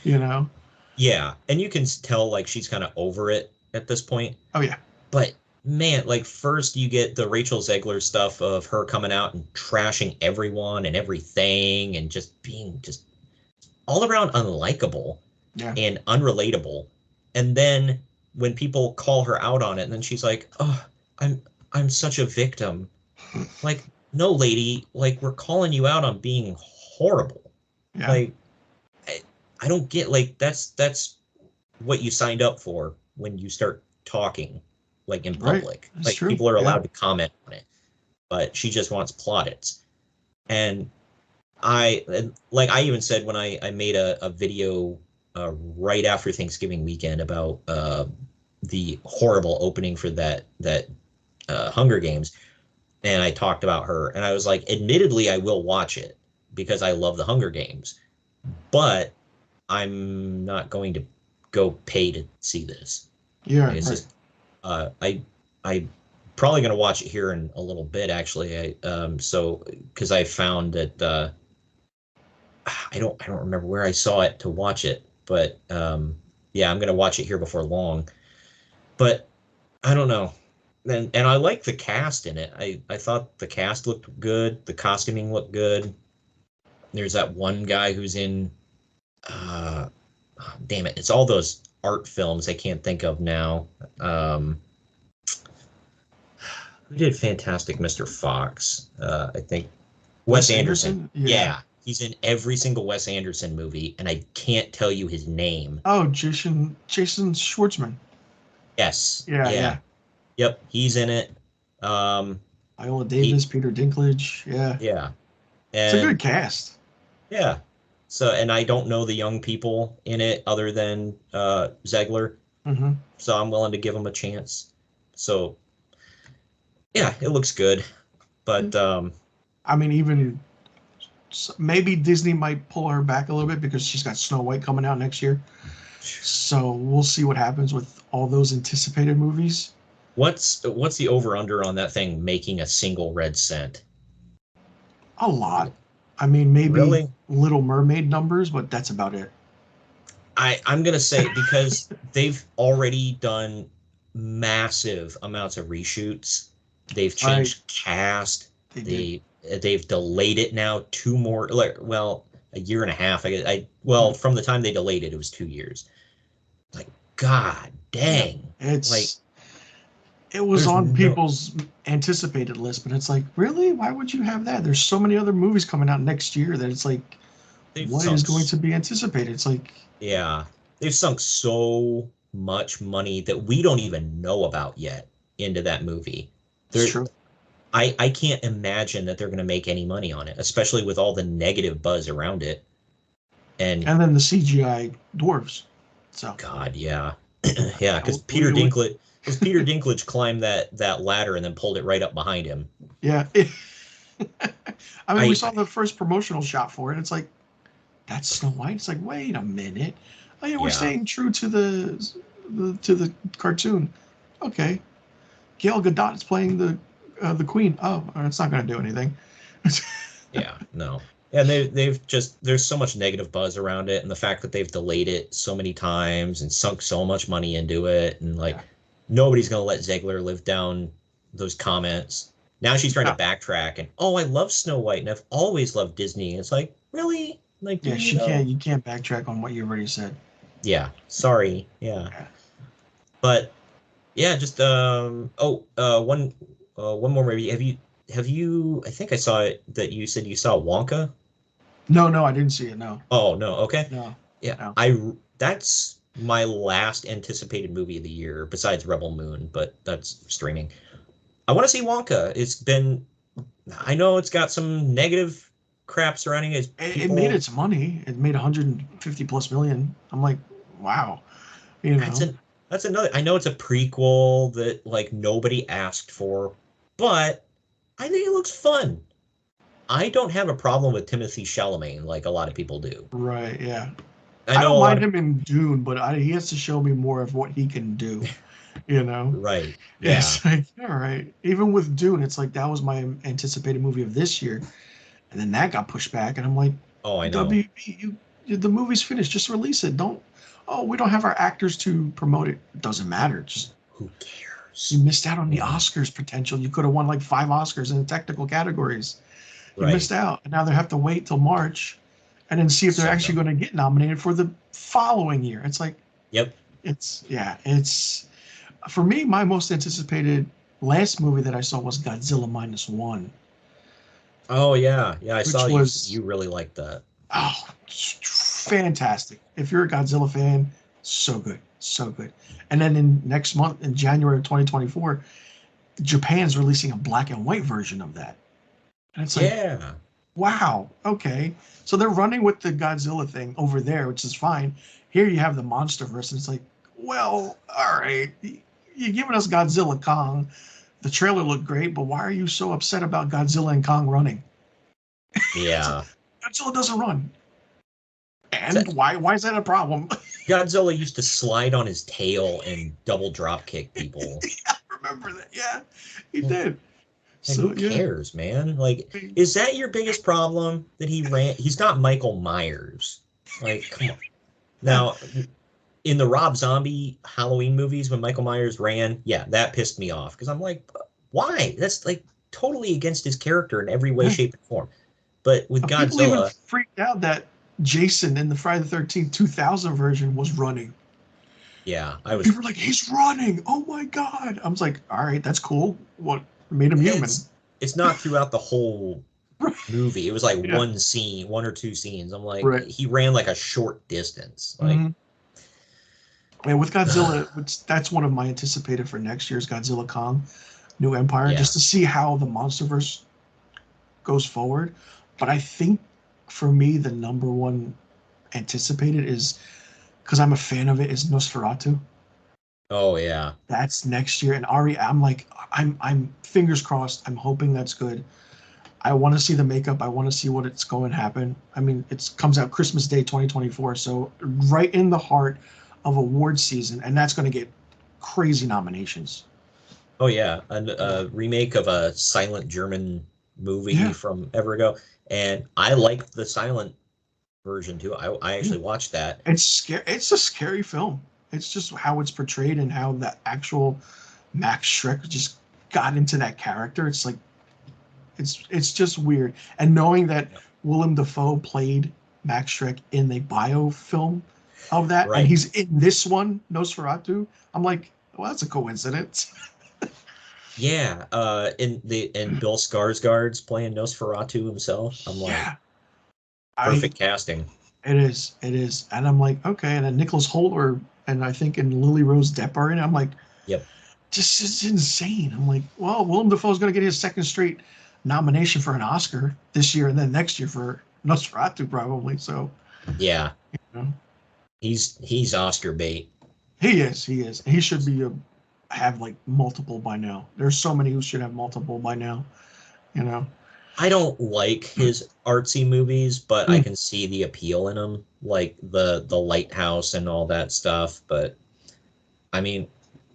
you know? Yeah. And you can tell like she's kind of over it at this point. Oh, yeah. But man, like first you get the Rachel Zegler stuff of her coming out and trashing everyone and everything and just being just all around unlikable and unrelatable. And then when people call her out on it, and then she's like, oh, I'm such a victim. Like, no, lady, like we're calling you out on being horrible. Yeah. Like, I don't get, like, that's what you signed up for when you start talking, like in public. Like true. People are allowed to comment on it, but she just wants plaudits. And I even said when I made a video right after Thanksgiving weekend about the horrible opening for that Hunger Games, and I talked about her, and I was like, admittedly, I will watch it because I love the Hunger Games, but I'm not going to go pay to see this. Yeah, it's just I probably going to watch it here in a little bit, actually. So because I found that I don't remember where I saw it to watch it, but yeah, I'm going to watch it here before long. But I don't know. And I like the cast in it. I thought the cast looked good. The costuming looked good. There's that one guy who's in damn it, it's all those art films I can't think of now. Who did Fantastic Mr. Fox? I think Wes Anderson. Yeah. He's in every single Wes Anderson movie, and I can't tell you his name. Oh, Jason Schwartzman. Yes. Yeah. Yep, he's in it. Viola Davis, Peter Dinklage. Yeah. And, it's a good cast. Yeah. So, and I don't know the young people in it other than Zegler. Mm-hmm. So I'm willing to give them a chance. So, yeah, it looks good. But I mean, even maybe Disney might pull her back a little bit because she's got Snow White coming out next year. So we'll see what happens with all those anticipated movies. What's the over-under on that thing making a single red cent? A lot. I mean, maybe really? Little Mermaid numbers, but that's about it. I'm going to say because they've already done massive amounts of reshoots. They've changed cast. They've delayed it now 2 more, a year and a half. From the time they delayed it, it was 2 years. Like, God dang. It was on people's anticipated list, but it's like, really? Why would you have that? There's so many other movies coming out next year that it's like, what is going to be anticipated? It's like... Yeah. They've sunk so much money that we don't even know about yet into that movie. That's true. I can't imagine that they're going to make any money on it, especially with all the negative buzz around it. And then the CGI dwarves. So God, yeah. Yeah, because Peter Dinklage climbed that ladder and then pulled it right up behind him. Yeah. I mean, we saw the first promotional shot for it. It's like, that's Snow White. It's like, wait a minute. Oh yeah, we're staying true to the cartoon. Okay. Gail Gadot is playing the Queen. Oh, it's not going to do anything. Yeah, no. And there's so much negative buzz around it, and the fact that they've delayed it so many times and sunk so much money into it, and nobody's going to let Zegler live down those comments. Now she's trying to backtrack and, I love Snow White and I've always loved Disney. And it's like, really? Like, yeah, you can't backtrack on what you already said. Yeah, sorry. Yeah. But yeah, just one more movie. Have you I think I saw it that you said you saw Wonka? No, I didn't see it, no. Oh, no, okay. No. Yeah. No. That's my last anticipated movie of the year besides Rebel Moon, but that's streaming. I want to see Wonka. I know it's got some negative crap surrounding it. It made its money. It made 150 plus million. I'm like, wow. That's another. I know it's a prequel that like nobody asked for, but I think it looks fun. I don't have a problem with Timothée Chalamet like a lot of people do. Right, yeah. I don't mind him in Dune, but he has to show me more of what he can do. Right. Yeah. It's like, all right. Even with Dune, it's like that was my anticipated movie of this year, and then that got pushed back, and I'm like, oh, I know. WB, the movie's finished. Just release it. We don't have our actors to promote it. It doesn't matter. Just who cares? You missed out on the Oscars potential. You could have won like 5 Oscars in the technical categories. You missed out, and now they have to wait till March, and then see if they're actually going to get nominated for the following year. It's like, it's for me, my most anticipated last movie that I saw was Godzilla -1. Oh yeah, I saw you really liked that. Oh, fantastic! If you're a Godzilla fan, so good. And then next month, in January of 2024, Japan's releasing a black and white version of that. And it's like, wow, okay. So they're running with the Godzilla thing over there, which is fine. Here you have the MonsterVerse, and it's like, well, all right, you're giving us Godzilla Kong. The trailer looked great, but why are you so upset about Godzilla and Kong running? Yeah. Godzilla doesn't run. And why is that a problem? Godzilla used to slide on his tail and double drop kick people. I remember that. Yeah, he did. So who cares, man? Like, is that your biggest problem that he ran? He's not Michael Myers. Like, come on. Now, in the Rob Zombie Halloween movies, when Michael Myers ran, that pissed me off because I'm like, why? That's like totally against his character in every way, shape, and form. But with Godzilla, people even freaked out that Jason in the Friday the 13th 2000 version was running. Yeah, People were like, he's running. Oh my god! I was like, all right, that's cool. What made him human? It's not throughout the whole movie. It was like one scene, 1 or 2 scenes. I'm like, he ran like a short distance. Like, and with Godzilla, that's one of my anticipated for next year's Godzilla Kong, New Empire, just to see how the MonsterVerse goes forward. But I think for me, the number one anticipated is, because I'm a fan of it, is Nosferatu. Oh yeah, that's next year. And Ari, I'm fingers crossed. I'm hoping that's good. I want to see the makeup. I want to see what it's going to happen. I mean, it comes out Christmas Day 2024, so right in the heart of award season, and that's going to get crazy nominations. Oh yeah, a remake of a silent German movie from ever ago, and I liked the silent version too. I actually watched that. It's scary. It's a scary film. It's just how it's portrayed and how the actual Max Schreck just got into that character. It's like, it's just weird. And knowing that Willem Dafoe played Max Schreck in the biofilm of that, and he's in this one, Nosferatu, I'm like, well, that's a coincidence. Yeah, and Bill Skarsgård's playing Nosferatu himself. I'm like, perfect casting. It is, and I'm like, okay. And then Nicholas Hoult and I think in Lily Rose Depp are in it. I'm like, just it's insane. I'm like, well, Willem Dafoe's going to get his second straight nomination for an Oscar this year, and then next year for Nosferatu probably. So he's Oscar bait. He is. He should be have like multiple by now. There's so many who should have multiple by now. I don't like his artsy movies, but I can see the appeal in them, like the Lighthouse and all that stuff. But I mean,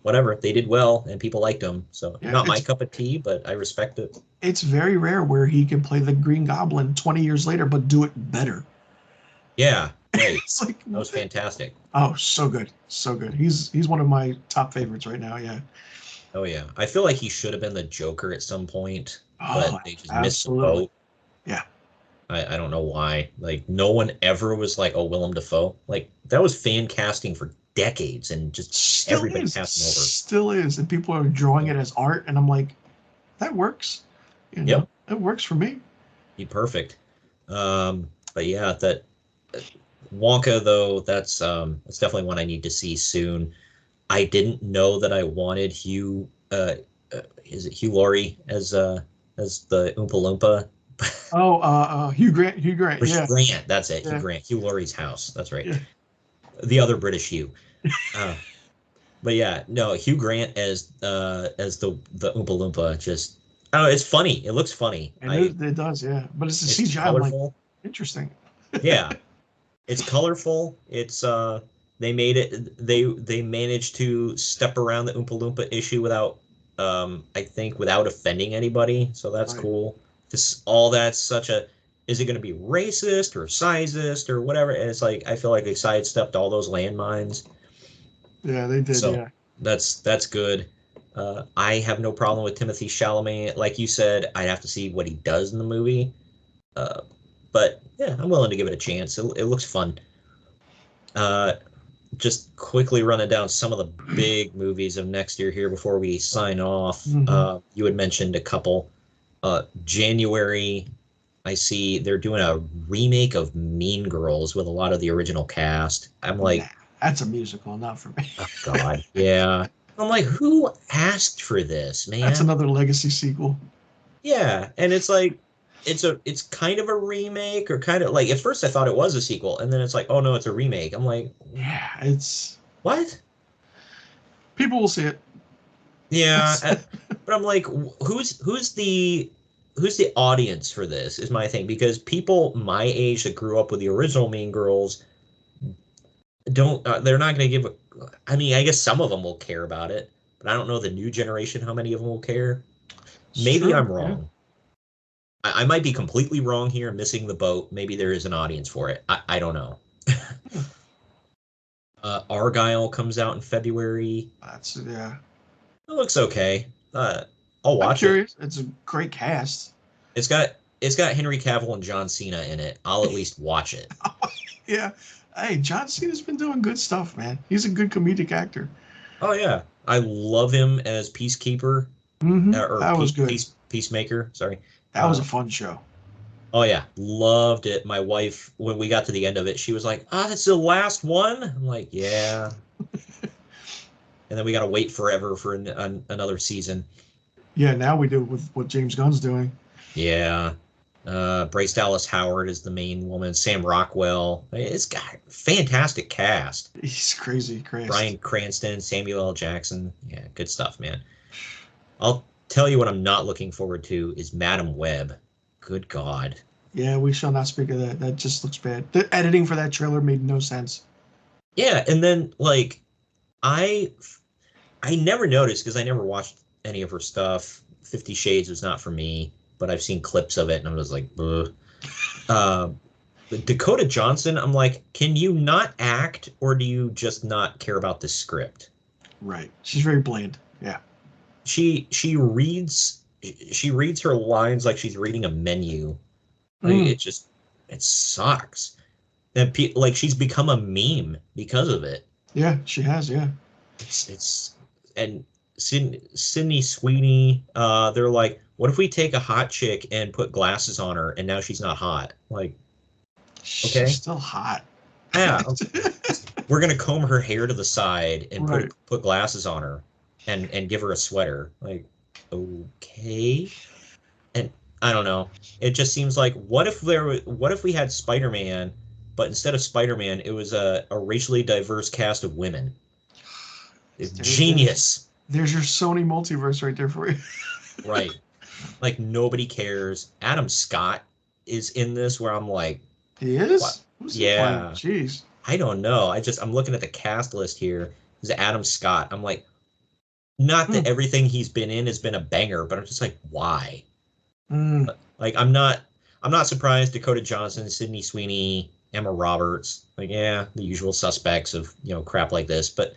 whatever, they did well and people liked them. So not my cup of tea, but I respect it. It's very rare where he can play the Green Goblin 20 years later, but do it better. Yeah, right. It's like, that was fantastic. Oh, so good. He's one of my top favorites right now. Yeah. Oh yeah, I feel like he should have been the Joker at some point, but they just missed the boat. Yeah. I don't know why. Like, no one ever was like, oh, Willem Dafoe. Like, that was fan casting for decades, and just everybody passing over. Still is, and people are drawing it as art, and I'm like, that works. It works for me. Be perfect. But yeah, that Wonka though, that's definitely one I need to see soon. I didn't know that I wanted Hugh is it Hugh Laurie as the Oompa Loompa? Hugh Grant. Hugh Grant. Hugh Yeah. Grant. That's it. Yeah. Hugh Grant. Hugh Laurie's house. That's right. Yeah. The other British Hugh. But yeah, no, Hugh Grant as the Oompa Loompa. Just oh, it's funny. It looks funny. And it does, yeah. But it's a It's CGI. colorful. I'm like, interesting. Yeah, it's colorful. It's they made it. They managed to step around the Oompa Loompa issue without I think without offending anybody. So that's Right. cool. All that's such a. Is it going to be racist or sizist or whatever? And it's like I feel like they sidestepped all those landmines. Yeah, they did. So yeah. that's good. I have no problem with Timothy Chalamet. Like you said, I'd have to see what he does in the movie. But yeah, I'm willing to give it a chance. It looks fun. Just quickly running down some of the big movies of next year here before we sign off. Mm-hmm. You had mentioned a couple. January, I see they're doing a remake of Mean Girls with a lot of the original cast. I'm like, nah, that's a musical, not for me. oh God, yeah. I'm like, who asked for this, man? That's another legacy sequel. Yeah, and it's like, it's kind of a remake, or kind of like at first I thought it was a sequel, and then it's like, oh no, it's a remake. I'm like, yeah, it's what? People will see it. Yeah, but I'm like, who's the audience for this is my thing, because people my age that grew up with the original Mean Girls don't they're not going to give a. I mean, I guess some of them will care about it, but I don't know the new generation how many of them will care. Maybe True, I'm wrong. Yeah. I might be completely wrong here, missing the boat. Maybe there is an audience for it. I don't know. Argyle comes out in February. Yeah. It looks okay. I'll watch I'm curious. It's a great cast. It's got Henry Cavill and John Cena in it. I'll at least watch it. Yeah. Hey, John Cena's been doing good stuff, man. He's a good comedic actor. Oh yeah, I love him as Peacekeeper. Mm-hmm. Or that was good. Peacemaker. Sorry. That was a fun show. Oh yeah, loved it. My wife, when we got to the end of it, she was like, "Ah, that's the last one." I'm like, "Yeah." And then we got to wait forever for another season. Yeah, now we do with what James Gunn's doing. Yeah. Bryce Dallas Howard is the main woman. Sam Rockwell. It's got a fantastic cast. He's crazy. Bryan Cranston, Samuel L. Jackson. Yeah, good stuff, man. I'll tell you what I'm not looking forward to is Madam Web. Good God. Yeah, we shall not speak of that. That just looks bad. The editing for that trailer made no sense. Yeah, and then like I never noticed because I never watched any of her stuff. 50 Shades was not for me, but I've seen clips of it and I was like, Dakota Johnson, I'm like, can you not act or do you just not care about the script? Right. She's very bland. Yeah. She reads her lines like she's reading a menu. Like it sucks. And like she's become a meme because of it. Yeah, she has. Yeah. It's and Sydney Sweeney. They're like, what if we take a hot chick and put glasses on her, and now she's not hot? Like, okay, she's still hot. Yeah, we're gonna comb her hair to the side and put glasses on her, and give her a sweater. Like, okay. And I don't know. It just seems like what if we had Spider-Man, but instead of Spider-Man, it was a racially diverse cast of women. It's genius. There's your Sony multiverse right there for you. Right. Like nobody cares. Adam Scott is in this where I'm like, he is? Who's yeah. Jeez. I don't know. I'm looking at the cast list here. There's Adam Scott. I'm like, not that everything he's been in has been a banger, but I'm just like, why? Like I'm not surprised. Dakota Johnson, Sydney Sweeney, Emma Roberts, like, yeah, the usual suspects of, crap like this. But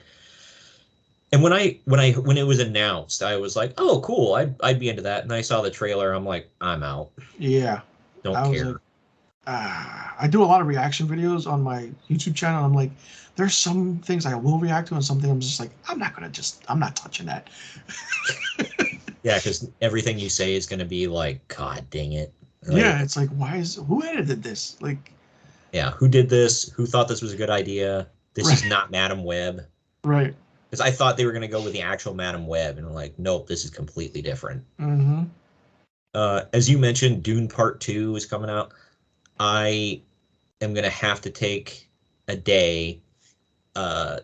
and when it was announced, I was like, oh, cool, I'd be into that. And I saw the trailer, I'm like, I'm out. Yeah. Don't care. I do a lot of reaction videos on my YouTube channel. I'm like, there's some things I will react to and something I'm just like, I'm not touching that. Yeah, because everything you say is going to be like, God dang it. Like, yeah, it's like, who edited this? Like, yeah, who did this? Who thought this was a good idea? This is not Madam Web. Right. because I thought they were going to go with the actual Madam Web, and I'm like, nope, this is completely different. Mm-hmm. As you mentioned, Dune Part 2 is coming out. I am going to have to take a day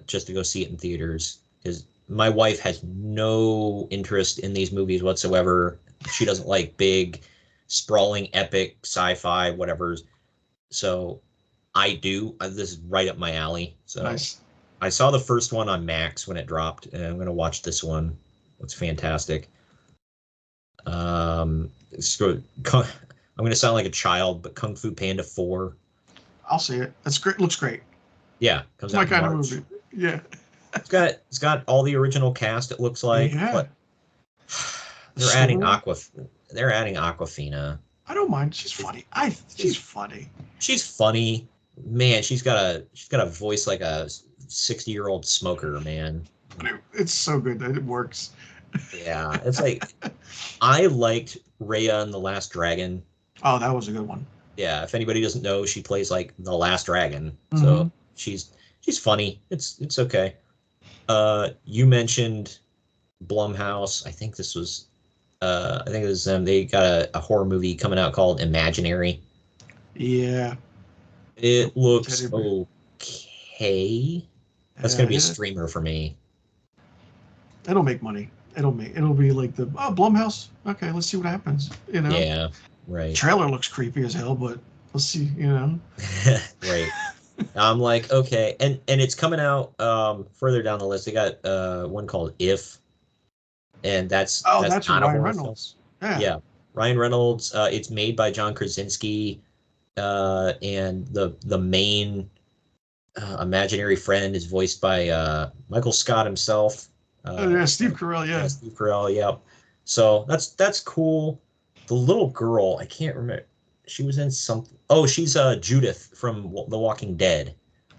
just to go see it in theaters, because my wife has no interest in these movies whatsoever. She doesn't like big, sprawling, epic, sci-fi, whatever. So I do. This is right up my alley. So Nice. I saw the first one on Max when it dropped, and I'm going to watch this one. It's fantastic. I'm going to sound like a child, but Kung Fu Panda 4. I'll see it. That's great. Looks great. Yeah, comes It's my out in kind March. of movie. Yeah. It's got all the original cast. It looks like. Yeah. But The they're adding Aquafina. I don't mind. She's funny. She's funny. She's funny. Man, she's got a voice like a 60-year-old smoker, man. It's so good that it works. Yeah, it's like I liked Raya and the Last Dragon. Oh, that was a good one. Yeah, if anybody doesn't know, she plays like the Last Dragon. Mm-hmm. So she's funny. It's okay. You mentioned Blumhouse. I think this was they got a horror movie coming out called Imaginary. Yeah. It looks okay. That's gonna be a streamer for me. It'll make money. It'll be like Blumhouse. Okay, let's see what happens. You know. Yeah. Right. Trailer looks creepy as hell, but let's see. You know. Right. I'm like, okay, and it's coming out further down the list. They got one called If, and that's not Ryan Reynolds. Yeah, Ryan Reynolds. It's made by John Krasinski, and the main imaginary friend is voiced by Michael Scott himself. Steve Carell. Yeah, Steve Carell. Yep. So that's cool. The little girl, I can't remember. She was in something. Oh, she's Judith from The Walking Dead.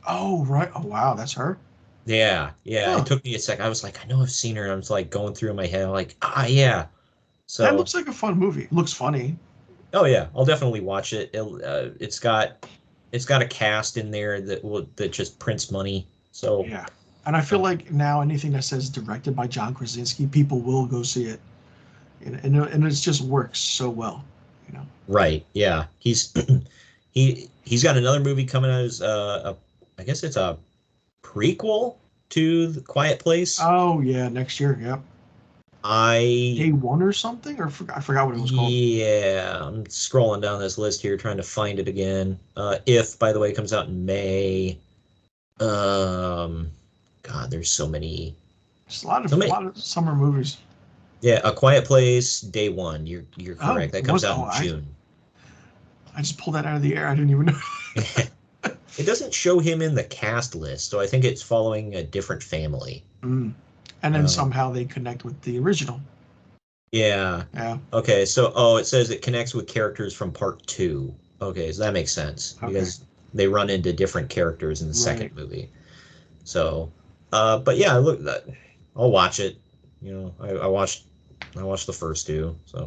Oh, right. Oh, wow. That's her? Yeah. Huh. It took me a sec. I was like, I know I've seen her. And I was like going through my head. I'm like, yeah. So that looks like a fun movie. It looks funny. Oh, yeah. I'll definitely watch it. It's got a cast in there that just prints money. So yeah. And I feel like now anything that says directed by John Krasinski, people will go see it. And it just works so well. You know. Right. Yeah. He's got another movie coming out as I guess it's a prequel to The Quiet Place. Oh yeah, next year. Yep. Day One or something, or I forgot what it was called. Yeah, I'm scrolling down this list here trying to find it again. If, by the way, comes out in May. God, there's so many. There's a lot of summer movies. Yeah, A Quiet Place, Day One. You're correct. That comes out in June. I just pulled that out of the air. I didn't even know. It doesn't show him in the cast list, so I think it's following a different family. And then somehow they connect with the original. Yeah. Yeah. Okay, so it says it connects with characters from Part 2. Okay, so that makes sense because they run into different characters in the second movie. So, but yeah, I'll watch it. You know, I watched the first two. So,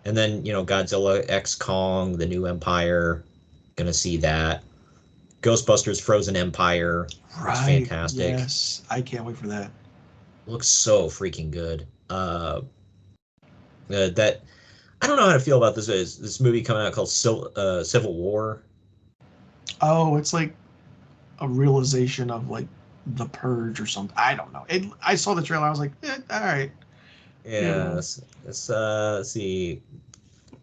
and then Godzilla X Kong, The New Empire, gonna see that. Ghostbusters Frozen Empire, it's fantastic. Yes, I can't wait for that. Looks so freaking good. That I don't know how to feel about this movie coming out called Civil War. Oh, it's like a realization of like The Purge or something. I don't know. I saw the trailer. I was like, all right. Yeah. Let's see.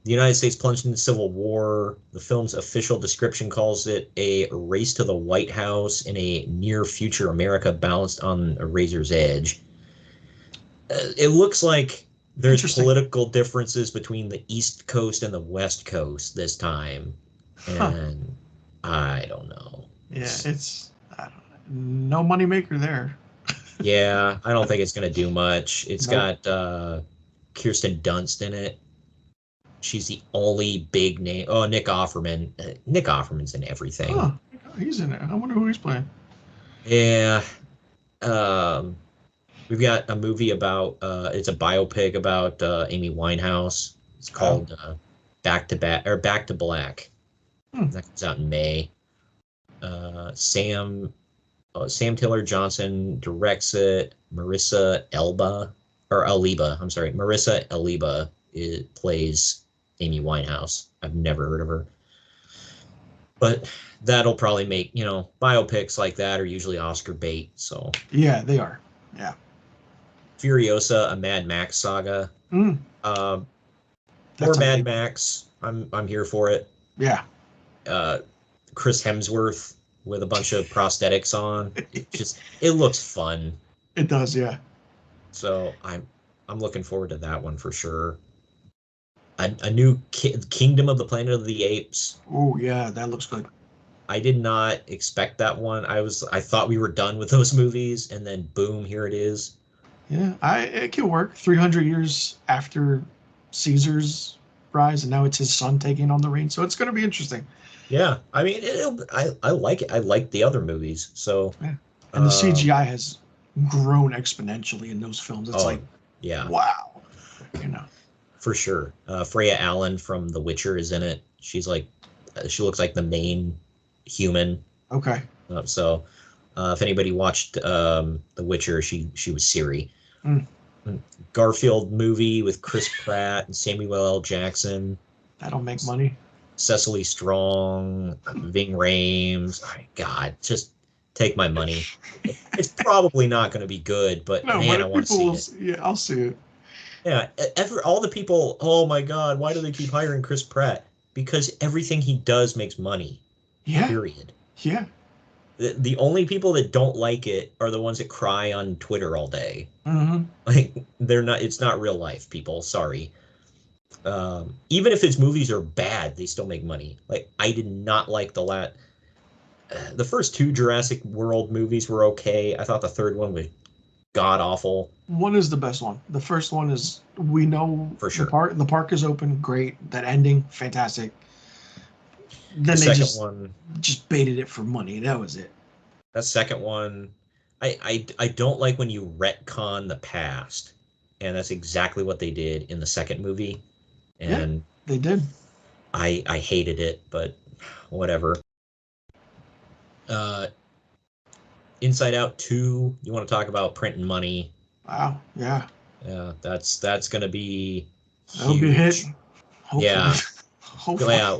The United States plunged into civil war. The film's official description calls it a race to the White House in a near-future America balanced on a razor's edge. It looks like there's political differences between the East Coast and the West Coast this time. And I don't know. Yeah, I don't know. No moneymaker there. Yeah, I don't think it's going to do much. It's got Kirsten Dunst in it. She's the only big name. Oh, Nick Offerman. Nick Offerman's in everything. Huh. He's in it. I wonder who he's playing. Yeah. We've got a movie about, it's a biopic about Amy Winehouse. It's called Back to Black. That comes out in May. Sam Sam Taylor Johnson directs it. Marissa Elba or Aliba. I'm sorry, Marissa Aliba plays Amy Winehouse. I've never heard of her, but that'll probably make biopics like that are usually Oscar bait. So Yeah, they are. Yeah. Furiosa, a Mad Max saga. Mm. More Mad Max. I'm here for it. Yeah. Chris Hemsworth with a bunch of prosthetics on. It looks fun. It does, yeah. So I'm looking forward to that one for sure. A new Kingdom of the Planet of the Apes. Oh yeah, that looks good. I did not expect that one. I thought we were done with those movies, and then boom, here it is. Yeah, it can work. 300 years after Caesar's rise, and now it's his son taking on the reign. So it's going to be interesting. Yeah, I mean, I like it. I like the other movies. So, yeah. And the CGI has grown exponentially in those films. It's yeah, wow, for sure. Freya Allen from The Witcher is in it. She looks like the main human. Okay. So, if anybody watched The Witcher, she was Ciri. Mm. Garfield movie with Chris Pratt and Samuel L. Jackson. That'll make money. Cecily Strong, Ving Rhames. Oh, God, just take my money. It's probably not going to be good, but man, I want to see it. Yeah, I'll see it. Yeah, all the people, oh my God, why do they keep hiring Chris Pratt? Because everything he does makes money. Yeah. Period. Yeah. The only people that don't like it are the ones that cry on Twitter all day. Mm-hmm. Like it's not real life, people. Sorry. Even if his movies are bad, they still make money. Like I did not like the first two Jurassic World movies were okay. I thought the third one was god awful. One is the best one. The first one is, we know for sure. The park is open, great. That ending, fantastic. Then they just baited it for money. That was it. That second one, I don't like when you retcon the past, and that's exactly what they did in the second movie. And yeah, they did. I hated it, but whatever. Inside Out 2, you want to talk about printing money? Wow, yeah. Yeah, that's gonna be huge. That'll be a hit. Hopefully. Yeah. Hopefully. Yeah.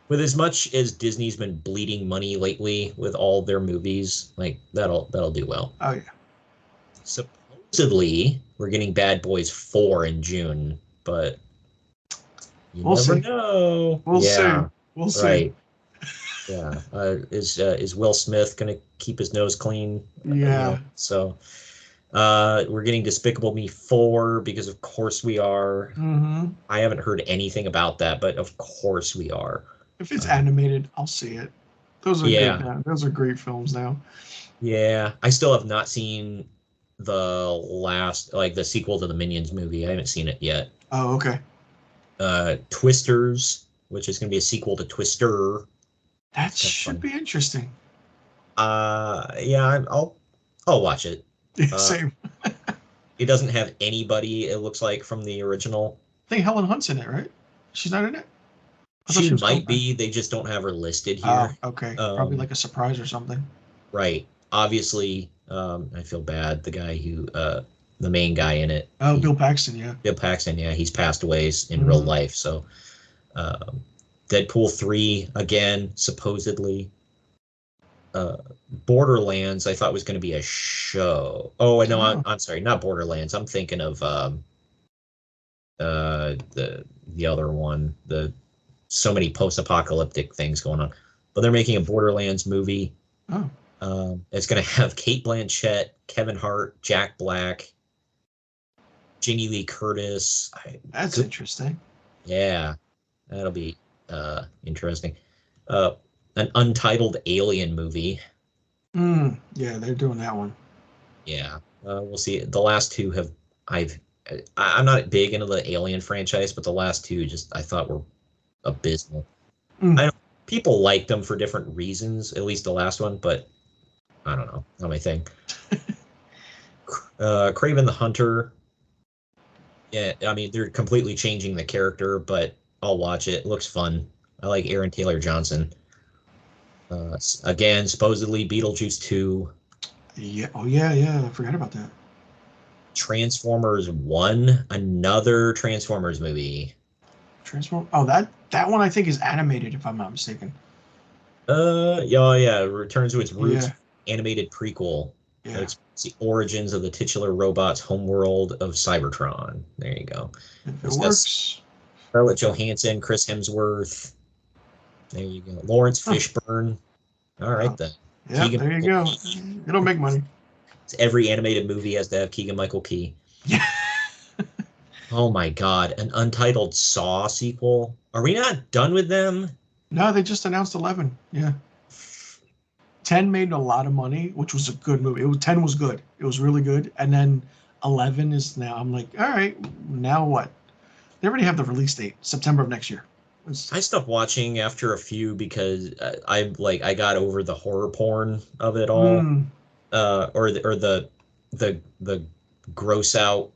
With as much as Disney's been bleeding money lately with all their movies, like that'll do well. Oh yeah. Supposedly, we're getting Bad Boys 4 in June, but we'll never know. We'll see. We'll see. Right. Yeah. Is Will Smith gonna keep his nose clean? Yeah. So we're getting Despicable Me 4 because of course we are. Mm-hmm. I haven't heard anything about that, but of course we are. If it's animated, I'll see it. Those are good now. Those are great films now. Yeah. I still have not seen the sequel to the Minions movie. I haven't seen it yet. Oh, okay. Twisters, which is going to be a sequel to Twister. That should be interesting. Yeah, I'll watch it. Same. It doesn't have anybody, it looks like, from the original. I think Helen Hunt's in it, right? She's not in it? She might be. They just don't have her listed here. Oh, okay. Probably like a surprise or something. Right. Obviously, I feel bad. The guy who, the main guy in it. Oh, Bill Paxton, yeah. Bill Paxton, yeah. He's passed away in real life. So, Deadpool 3, again, supposedly. Borderlands, I thought was going to be a show. Oh, no, I'm sorry. Not Borderlands. I'm thinking of the other one. So many post-apocalyptic things going on, but they're making a Borderlands movie. Oh. It's going to have Cate Blanchett, Kevin Hart, Jack Black, Jamie Lee Curtis. That's interesting. Yeah, that'll be interesting. An untitled Alien movie. Yeah, they're doing that one. Yeah, we'll see. The last two I'm not big into the Alien franchise, but the last two I thought were abysmal. People liked them for different reasons, at least the last one, but I don't know, not my thing. Kraven the Hunter. Yeah, I mean, they're completely changing the character, but I'll watch it. It looks fun. I like Aaron Taylor Johnson. Again, supposedly Beetlejuice 2. Yeah. Oh yeah. I forgot about that. Transformers 1, another Transformers movie. Oh, that one I think is animated, if I'm not mistaken. Yeah, returns to its roots. Yeah. Animated prequel. Yeah. It's the origins of the titular robot's homeworld of Cybertron. There you go. If it It's got works. Scarlett Johansson, Chris Hemsworth. There you go. Lawrence Fishburne. All right, then. Yeah, there you go. It'll make money. Every animated movie has to have Keegan-Michael Key. Yeah. Oh my God, an untitled Saw sequel. Are we not done with them? No, they just announced 11. Yeah. 10 made a lot of money, which was a good movie. 10 was good. It was really good. And then 11 is now, I'm like, all right, now what? They already have the release date, September of next year. I stopped watching after a few because I got over the horror porn of it all, or the gross out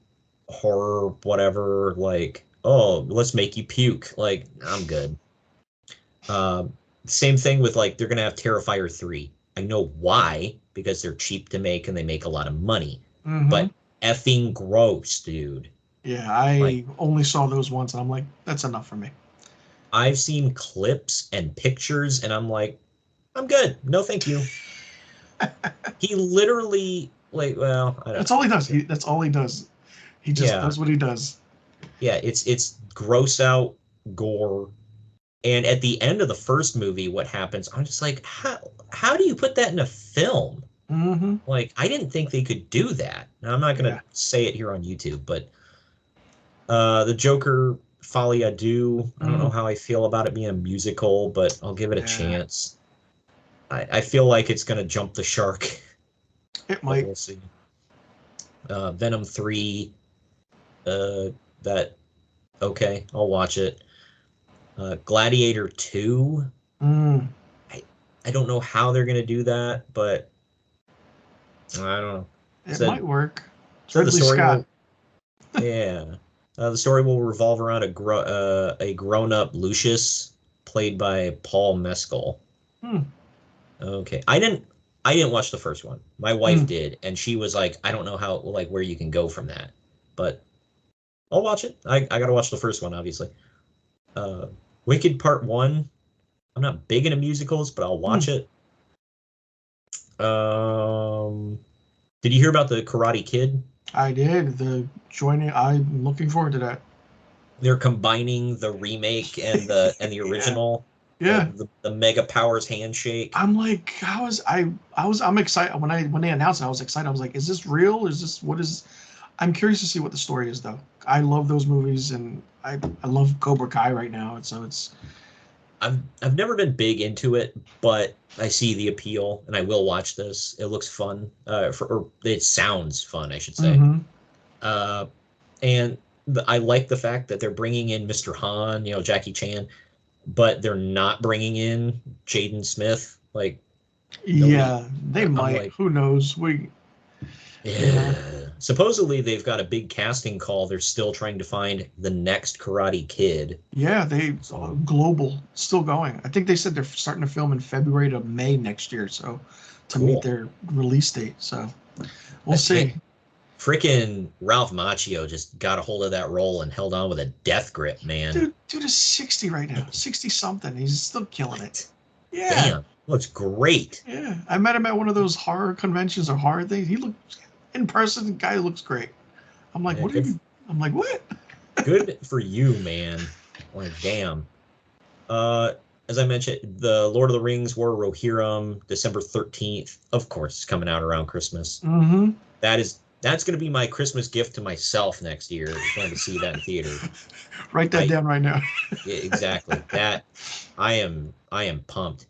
horror whatever. Like, oh, let's make you puke. Like, I'm good. Same thing with like they're gonna have Terrifier 3. I know why, because they're cheap to make and they make a lot of money. But effing gross, dude. Yeah, I only saw those once, and I'm like, that's enough for me. I've seen clips and pictures, and I'm like, I'm good. No, thank you. He literally, like, well, I don't that's all he does. That's all he does. He just does what he does. Yeah, it's gross out gore. And at the end of the first movie, what happens? I'm just like, how do you put that in a film? Like, I didn't think they could do that. Now, I'm not going to say it here on YouTube, but the Joker Folie à Deux, I don't know how I feel about it being a musical, but I'll give it a chance. I feel like it's going to jump the shark. It might. We'll see. Venom 3, okay, I'll watch it. Gladiator 2. I don't know how they're going to do that, but I don't know. It might work. So the story Scott. The story will revolve around a grown-up Lucius, played by Paul Mescal. Okay, I didn't watch the first one. My wife did, and she was like, I don't know how, like, where you can go from that, but I'll watch it. I got to watch the first one, obviously. Wicked Part 1. I'm not big into musicals, but I'll watch it. Did you hear about the Karate Kid? I did. I'm looking forward to that. They're combining the remake and the original. Yeah. The Mega Powers handshake. I'm like, I'm excited when they announced it. I was excited. I was like, is this real? I'm curious to see what the story is, though. I love those movies, and I love Cobra Kai right now, and so it's. I've never been big into it, but I see the appeal, and I will watch this. It looks fun, or it sounds fun, I should say. And I like the fact that they're bringing in Mr. Han, Jackie Chan, but they're not bringing in Jaden Smith. Like, they might. Like, who knows? Supposedly they've got a big casting call. They're still trying to find the next Karate Kid. Yeah, global, still going. I think they said they're starting to film in February to May next year, so to meet their release date. So we'll see. Freaking Ralph Macchio just got a hold of that role and held on with a death grip, man. Dude is 60 right now, 60 something. He's still killing it. Yeah. Damn, looks great. Yeah, I met him at one of those horror conventions or horror things. He looked. In person, the guy looks great. I'm like, what? I'm like, what? Good for you, man. Like, damn. As I mentioned, the Lord of the Rings War of Rohirrim, December 13th. Of course, it's coming out around Christmas. That's going to be my Christmas gift to myself next year. Going to see that in theater. Write that down right now. Yeah, exactly. That I am pumped.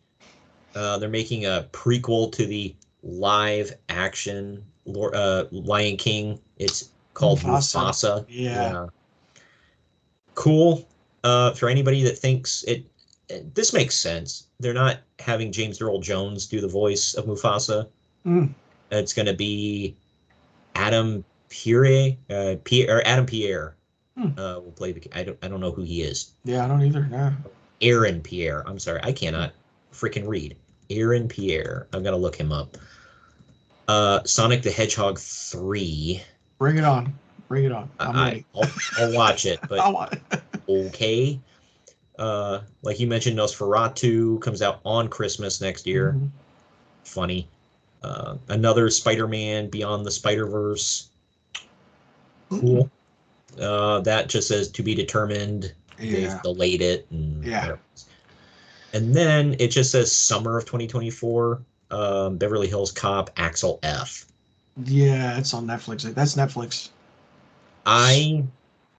They're making a prequel to the live action Lion King. It's called Mufasa. Yeah. Cool. For anybody that thinks this makes sense. They're not having James Earl Jones do the voice of Mufasa. It's going to be Adam Pierre. Adam Pierre will play the. I don't know who he is. Yeah, I don't either. No. Aaron Pierre. I'm sorry, I cannot freaking read. Aaron Pierre. I'm gonna look him up. Sonic the Hedgehog 3. Bring it on. Bring it on. I'm ready. I'll watch it, but okay. Like you mentioned, Nosferatu comes out on Christmas next year. Mhm. Funny. Another Spider-Man Beyond the Spider-Verse. Cool. That just says to be determined. They've Yeah. delayed it. And Yeah. whatever. And then it just says summer of 2024. Beverly Hills Cop Axel F. Yeah, it's on Netflix. That's Netflix. I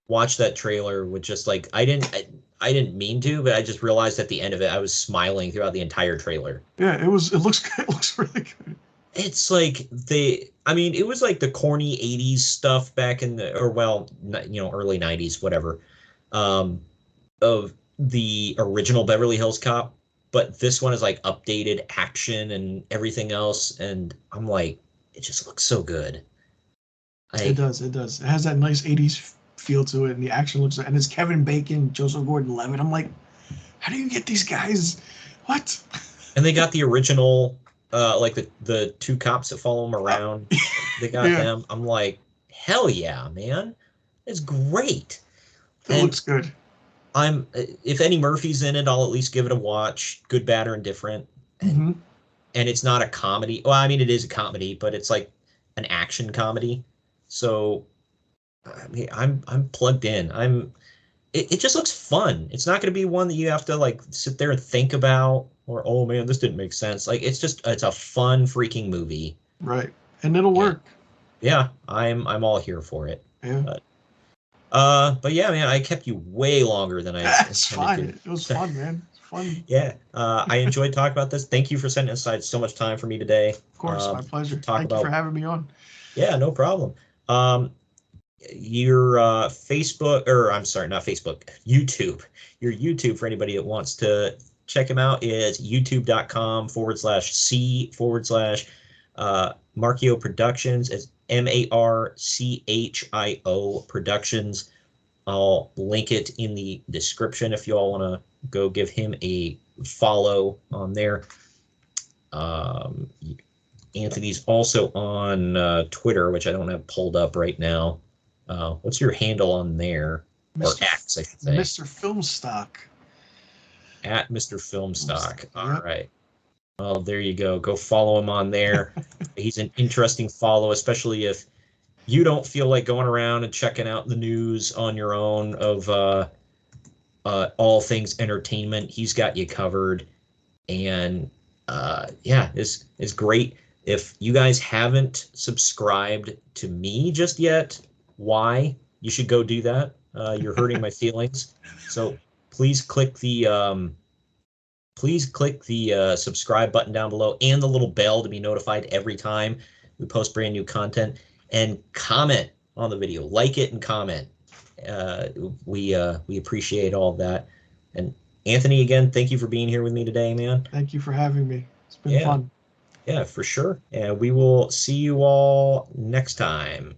watched that trailer with just like I didn't mean to, but I just realized at the end of it I was smiling throughout the entire trailer. Yeah, it looks good. It looks really good. It's like it was like the corny 80s stuff back in the early 90s, whatever, of the original Beverly Hills Cop, but this one is like updated action and everything else, and I'm like, it just looks so good. It does. It has that nice 80s feel to it, and the action looks, and it's Kevin Bacon, Joseph Gordon-Levitt. I'm like, how do you get these guys? What? And they got the original, like the two cops that follow him around. They got them. I'm like, hell yeah, man, it's great. It looks good. If Eddie Murphy's in it, I'll at least give it a watch. Good, bad, or indifferent. And it's not a comedy. Well, I mean, it is a comedy, but it's like an action comedy. So, I mean, I'm plugged in. It just looks fun. It's not going to be one that you have to like sit there and think about, or oh man, this didn't make sense. Like it's a fun freaking movie. Right, and it'll work. Yeah, I'm all here for it. Yeah. But yeah, man, I kept you way longer than I That's intended fine. to. It was fun, man. It's fun. Yeah, I enjoyed talking about this. Thank you for setting aside so much time for me today. Of course, my pleasure. Thank you for having me on. Yeah, no problem. Your Facebook, or I'm sorry, not Facebook, YouTube. Your YouTube, for anybody that wants to check him out, is youtube.com/C/Marchio Productions. It's MARCHIO Productions. I'll link it in the description if you all want to go give him a follow on there. Anthony's also on Twitter, which I don't have pulled up right now. What's your handle on there? Or X, I should say. Mr. Filmstock. At Mr. Filmstock. All right. Well, there you go. Go follow him on there. He's an interesting follow, especially if you don't feel like going around and checking out the news on your own of all things entertainment. He's got you covered. And it's great. If you guys haven't subscribed to me just yet, why? You should go do that. You're hurting my feelings. So please click the subscribe button down below and the little bell to be notified every time we post brand new content, and comment on the video. Like it and comment. We appreciate all of that. And Anthony, again, thank you for being here with me today, man. Thank you for having me. It's been fun. Yeah, for sure. And we will see you all next time.